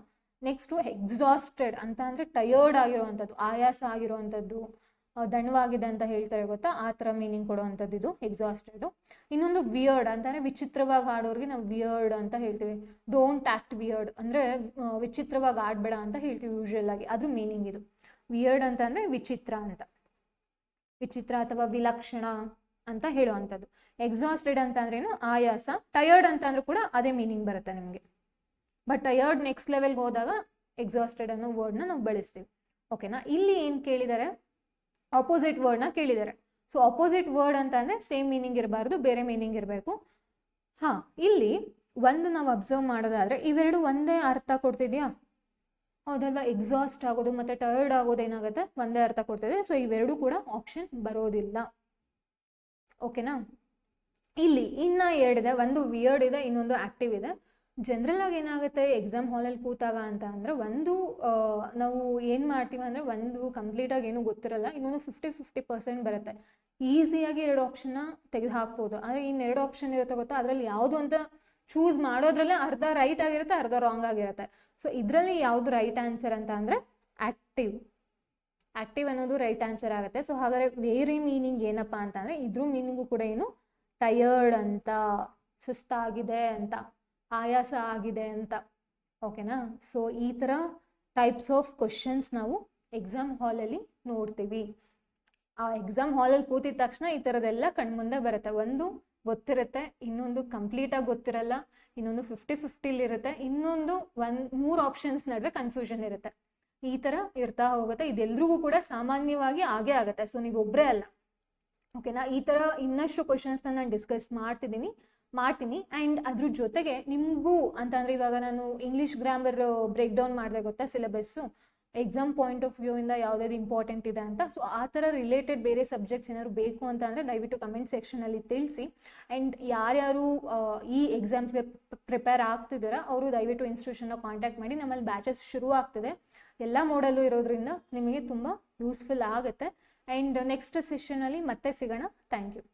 ನೆಕ್ಸ್ಟು ಎಕ್ಸಾಸ್ಟೆಡ್ ಅಂತ ಅಂದ್ರೆ ಟಯರ್ಡ್ ಆಗಿರುವಂಥದ್ದು, ಆಯಾಸ ಆಗಿರುವಂಥದ್ದು, ದಣವಾಗಿದೆ ಅಂತ ಹೇಳ್ತಾರೆ ಗೊತ್ತಾ, ಆ ಥರ ಮೀನಿಂಗ್ ಕೊಡುವಂಥದ್ದು ಇದು ಎಕ್ಸಾಸ್ಟೆಡ್. ಇನ್ನೊಂದು ವಿಯರ್ಡ್ ಅಂತಂದ್ರೆ ವಿಚಿತ್ರವಾಗಿ ಆಡೋರಿಗೆ ನಾವು ವಿಯರ್ಡ್ ಅಂತ ಹೇಳ್ತೀವಿ. ಡೋಂಟ್ ಆಕ್ಟ್ ವಿಯರ್ಡ್ ಅಂದ್ರೆ ವಿಚಿತ್ರವಾಗಿ ಆಡ್ಬೇಡ ಅಂತ ಹೇಳ್ತೀವಿ ಯೂಶುವಲ್ ಆಗಿ, ಅದ್ರ ಮೀನಿಂಗ್ ಇದು. ವಿಯರ್ಡ್ ಅಂತಂದ್ರೆ ವಿಚಿತ್ರ ಅಂತ, ವಿಚಿತ್ರ ಅಥವಾ ವಿಲಕ್ಷಣ ಅಂತ ಹೇಳುವಂಥದ್ದು. ಎಕ್ಸಾಸ್ಟೆಡ್ ಅಂತ ಅಂದ್ರೇನು? ಆಯಾಸ. ಟಯರ್ಡ್ ಅಂತ ಅಂದ್ರೂ ಕೂಡ ಅದೇ ಮೀನಿಂಗ್ ಬರುತ್ತೆ ನಿಮಗೆ. ಬಟ್ ಟಯರ್ಡ್ ನೆಕ್ಸ್ಟ್ ಲೆವೆಲ್ಗೆ ಹೋದಾಗ ಎಕ್ಸಾಸ್ಟೆಡ್ ಅನ್ನೋ ವರ್ಡ್ನ ನಾವು ಬಳಸ್ತೀವಿ. ಓಕೆನಾ? ಇಲ್ಲಿ ಏನು ಕೇಳಿದ್ದಾರೆ? ಆಪೋಸಿಟ್ ವರ್ಡ್ನ ಕೇಳಿದ್ದಾರೆ. ಸೊ ಆಪೋಸಿಟ್ ವರ್ಡ್ ಅಂತ ಅಂದರೆ ಸೇಮ್ ಮೀನಿಂಗ್ ಇರಬಾರ್ದು, ಬೇರೆ ಮೀನಿಂಗ್ ಇರಬೇಕು. ಹಾಂ, ಇಲ್ಲಿ ಒಂದು ನಾವು ಅಬ್ಸರ್ವ್ ಮಾಡೋದಾದರೆ ಇವೆರಡು ಒಂದೇ ಅರ್ಥ ಕೊಡ್ತಿದ್ಯಾ? ಹೌದಲ್ವಾ? ಎಕ್ಸಾಸ್ಟ್ ಆಗೋದು ಮತ್ತು ಟಯರ್ಡ್ ಆಗೋದು ಏನಾಗುತ್ತೆ, ಒಂದೇ ಅರ್ಥ ಕೊಡ್ತಿದೆ. ಸೊ ಇವೆರಡು ಕೂಡ ಆಪ್ಷನ್ ಬರೋದಿಲ್ಲ. ಓಕೆನಾ? ಇಲ್ಲಿ ಇನ್ನ ಎರಡಿದೆ, ಒಂದು ವಿಯರ್ಡ್ ಇದೆ, ಇನ್ನೊಂದು ಆಕ್ಟಿವ್ ಇದೆ. ಜನರಲ್ ಆಗಿ ಏನಾಗುತ್ತೆ ಎಕ್ಸಾಮ್ ಹಾಲಲ್ಲಿ ಕೂತಾಗ ಅಂತ ಅಂದರೆ, ಒಂದು ನಾವು ಏನು ಮಾಡ್ತೀವಿ ಅಂದರೆ, ಒಂದು ಕಂಪ್ಲೀಟಾಗಿ ಏನೂ ಗೊತ್ತಿರಲ್ಲ, ಇನ್ನೊಂದು 50-50% ಬರುತ್ತೆ. ಈಸಿಯಾಗಿ ಎರಡು ಆಪ್ಷನ್ನ ತೆಗೆದು ಹಾಕ್ಬೋದು. ಆದರೆ ಇನ್ನೆರಡು ಆಪ್ಷನ್ ಇರುತ್ತೆ ಗೊತ್ತಾ, ಅದರಲ್ಲಿ ಯಾವುದು ಅಂತ ಚೂಸ್ ಮಾಡೋದ್ರಲ್ಲೇ ಅರ್ಧ ರೈಟ್ ಆಗಿರುತ್ತೆ, ಅರ್ಧ ರಾಂಗ್ ಆಗಿರುತ್ತೆ. ಸೊ ಇದರಲ್ಲಿ ಯಾವುದು ರೈಟ್ ಆನ್ಸರ್ ಅಂತ ಅಂದರೆ ಆಕ್ಟಿವ್. ಆಕ್ಟಿವ್ ಅನ್ನೋದು ರೈಟ್ ಆನ್ಸರ್ ಆಗುತ್ತೆ. ಸೊ ಹಾಗಾದರೆ ವೇರಿ ಮೀನಿಂಗ್ ಏನಪ್ಪ ಅಂತ ಅಂದರೆ, ಇದ್ರ ಮೀನಿಂಗು ಕೂಡ ಏನು? ಟಯರ್ಡ್ ಅಂತ, ಸುಸ್ತಾಗಿದೆ ಅಂತ, ಆಯಾಸ ಆಗಿದೆ ಅಂತ. ಓಕೆನಾ? ಸೊ ಈ ಥರ ಟೈಪ್ಸ್ ಆಫ್ ಕ್ವಶನ್ಸ್ ನಾವು ಎಕ್ಸಾಮ್ ಹಾಲಲ್ಲಿ ನೋಡ್ತೀವಿ. ಆ ಎಕ್ಸಾಮ್ ಹಾಲಲ್ಲಿ ಕೂತಿದ ತಕ್ಷಣ ಈ ಥರದ್ದೆಲ್ಲ ಕಣ್ಮುಂದೆ ಬರುತ್ತೆ. ಒಂದು ಗೊತ್ತಿರುತ್ತೆ, ಇನ್ನೊಂದು ಕಂಪ್ಲೀಟಾಗಿ ಗೊತ್ತಿರಲ್ಲ, ಇನ್ನೊಂದು 50-50 ಇರುತ್ತೆ, ಇನ್ನೊಂದು 3 ಆಪ್ಷನ್ಸ್ ನಡುವೆ ಕನ್ಫ್ಯೂಷನ್ ಇರುತ್ತೆ. ಈ ಥರ ಇರ್ತಾ ಹೋಗುತ್ತೆ. ಇದೆಲ್ರಿಗೂ ಕೂಡ ಸಾಮಾನ್ಯವಾಗಿ ಆಗೇ ಆಗುತ್ತೆ. ಸೊ ನೀವು ಒಬ್ಬರೇ ಅಲ್ಲ. ಓಕೆನಾ? ಈ ಥರ ಇನ್ನಷ್ಟು ಕ್ವಶನ್ಸ್ನ ನಾನು ಡಿಸ್ಕಸ್ ಮಾಡ್ತೀನಿ. ಆ್ಯಂಡ್ ಅದ್ರ ಜೊತೆಗೆ ನಿಮಗೂ ಅಂತಂದರೆ, ಇವಾಗ ನಾನು ಇಂಗ್ಲೀಷ್ ಗ್ರಾಮರ್ ಬ್ರೇಕ್ ಡೌನ್ ಮಾಡಿದೆ ಗೊತ್ತಾ, syllabus exam point of view ಇಂದ ಯಾವುದಾದ್ರು ಇಂಪಾರ್ಟೆಂಟ್ ಇದೆ ಅಂತ. ಸೊ ಆ ಥರ ರಿಲೇಟೆಡ್ ಬೇರೆ ಸಬ್ಜೆಕ್ಟ್ಸ್ ಏನಾದ್ರು ಬೇಕು ಅಂತ ಅಂದರೆ ದಯವಿಟ್ಟು ಕಮೆಂಟ್ ಸೆಕ್ಷನಲ್ಲಿ ತಿಳಿಸಿ. ಆ್ಯಂಡ್ ಯಾರ್ಯಾರು ಈ ಎಕ್ಸಾಮ್ಸ್ಗೆ ಪ್ರಿಪೇರ್ ಆಗ್ತಿದ್ದೀರಾ ಅವರು ದಯವಿಟ್ಟು ಇನ್ಸ್ಟಿಟ್ಯೂಷನ್ನ ಕಾಂಟ್ಯಾಕ್ಟ್ ಮಾಡಿ. ನಮ್ಮಲ್ಲಿ ಬ್ಯಾಚಸ್ ಶುರು ಆಗ್ತಿದೆ, ಎಲ್ಲ ಮೋಡಲ್ಲೂ ಇರೋದ್ರಿಂದ ನಿಮಗೆ ತುಂಬ ಯೂಸ್ಫುಲ್ ಆಗುತ್ತೆ. ಆ್ಯಂಡ್ ನೆಕ್ಸ್ಟ್ ಸೆಷನಲ್ಲಿ ಮತ್ತೆ ಸಿಗೋಣ. Thank you.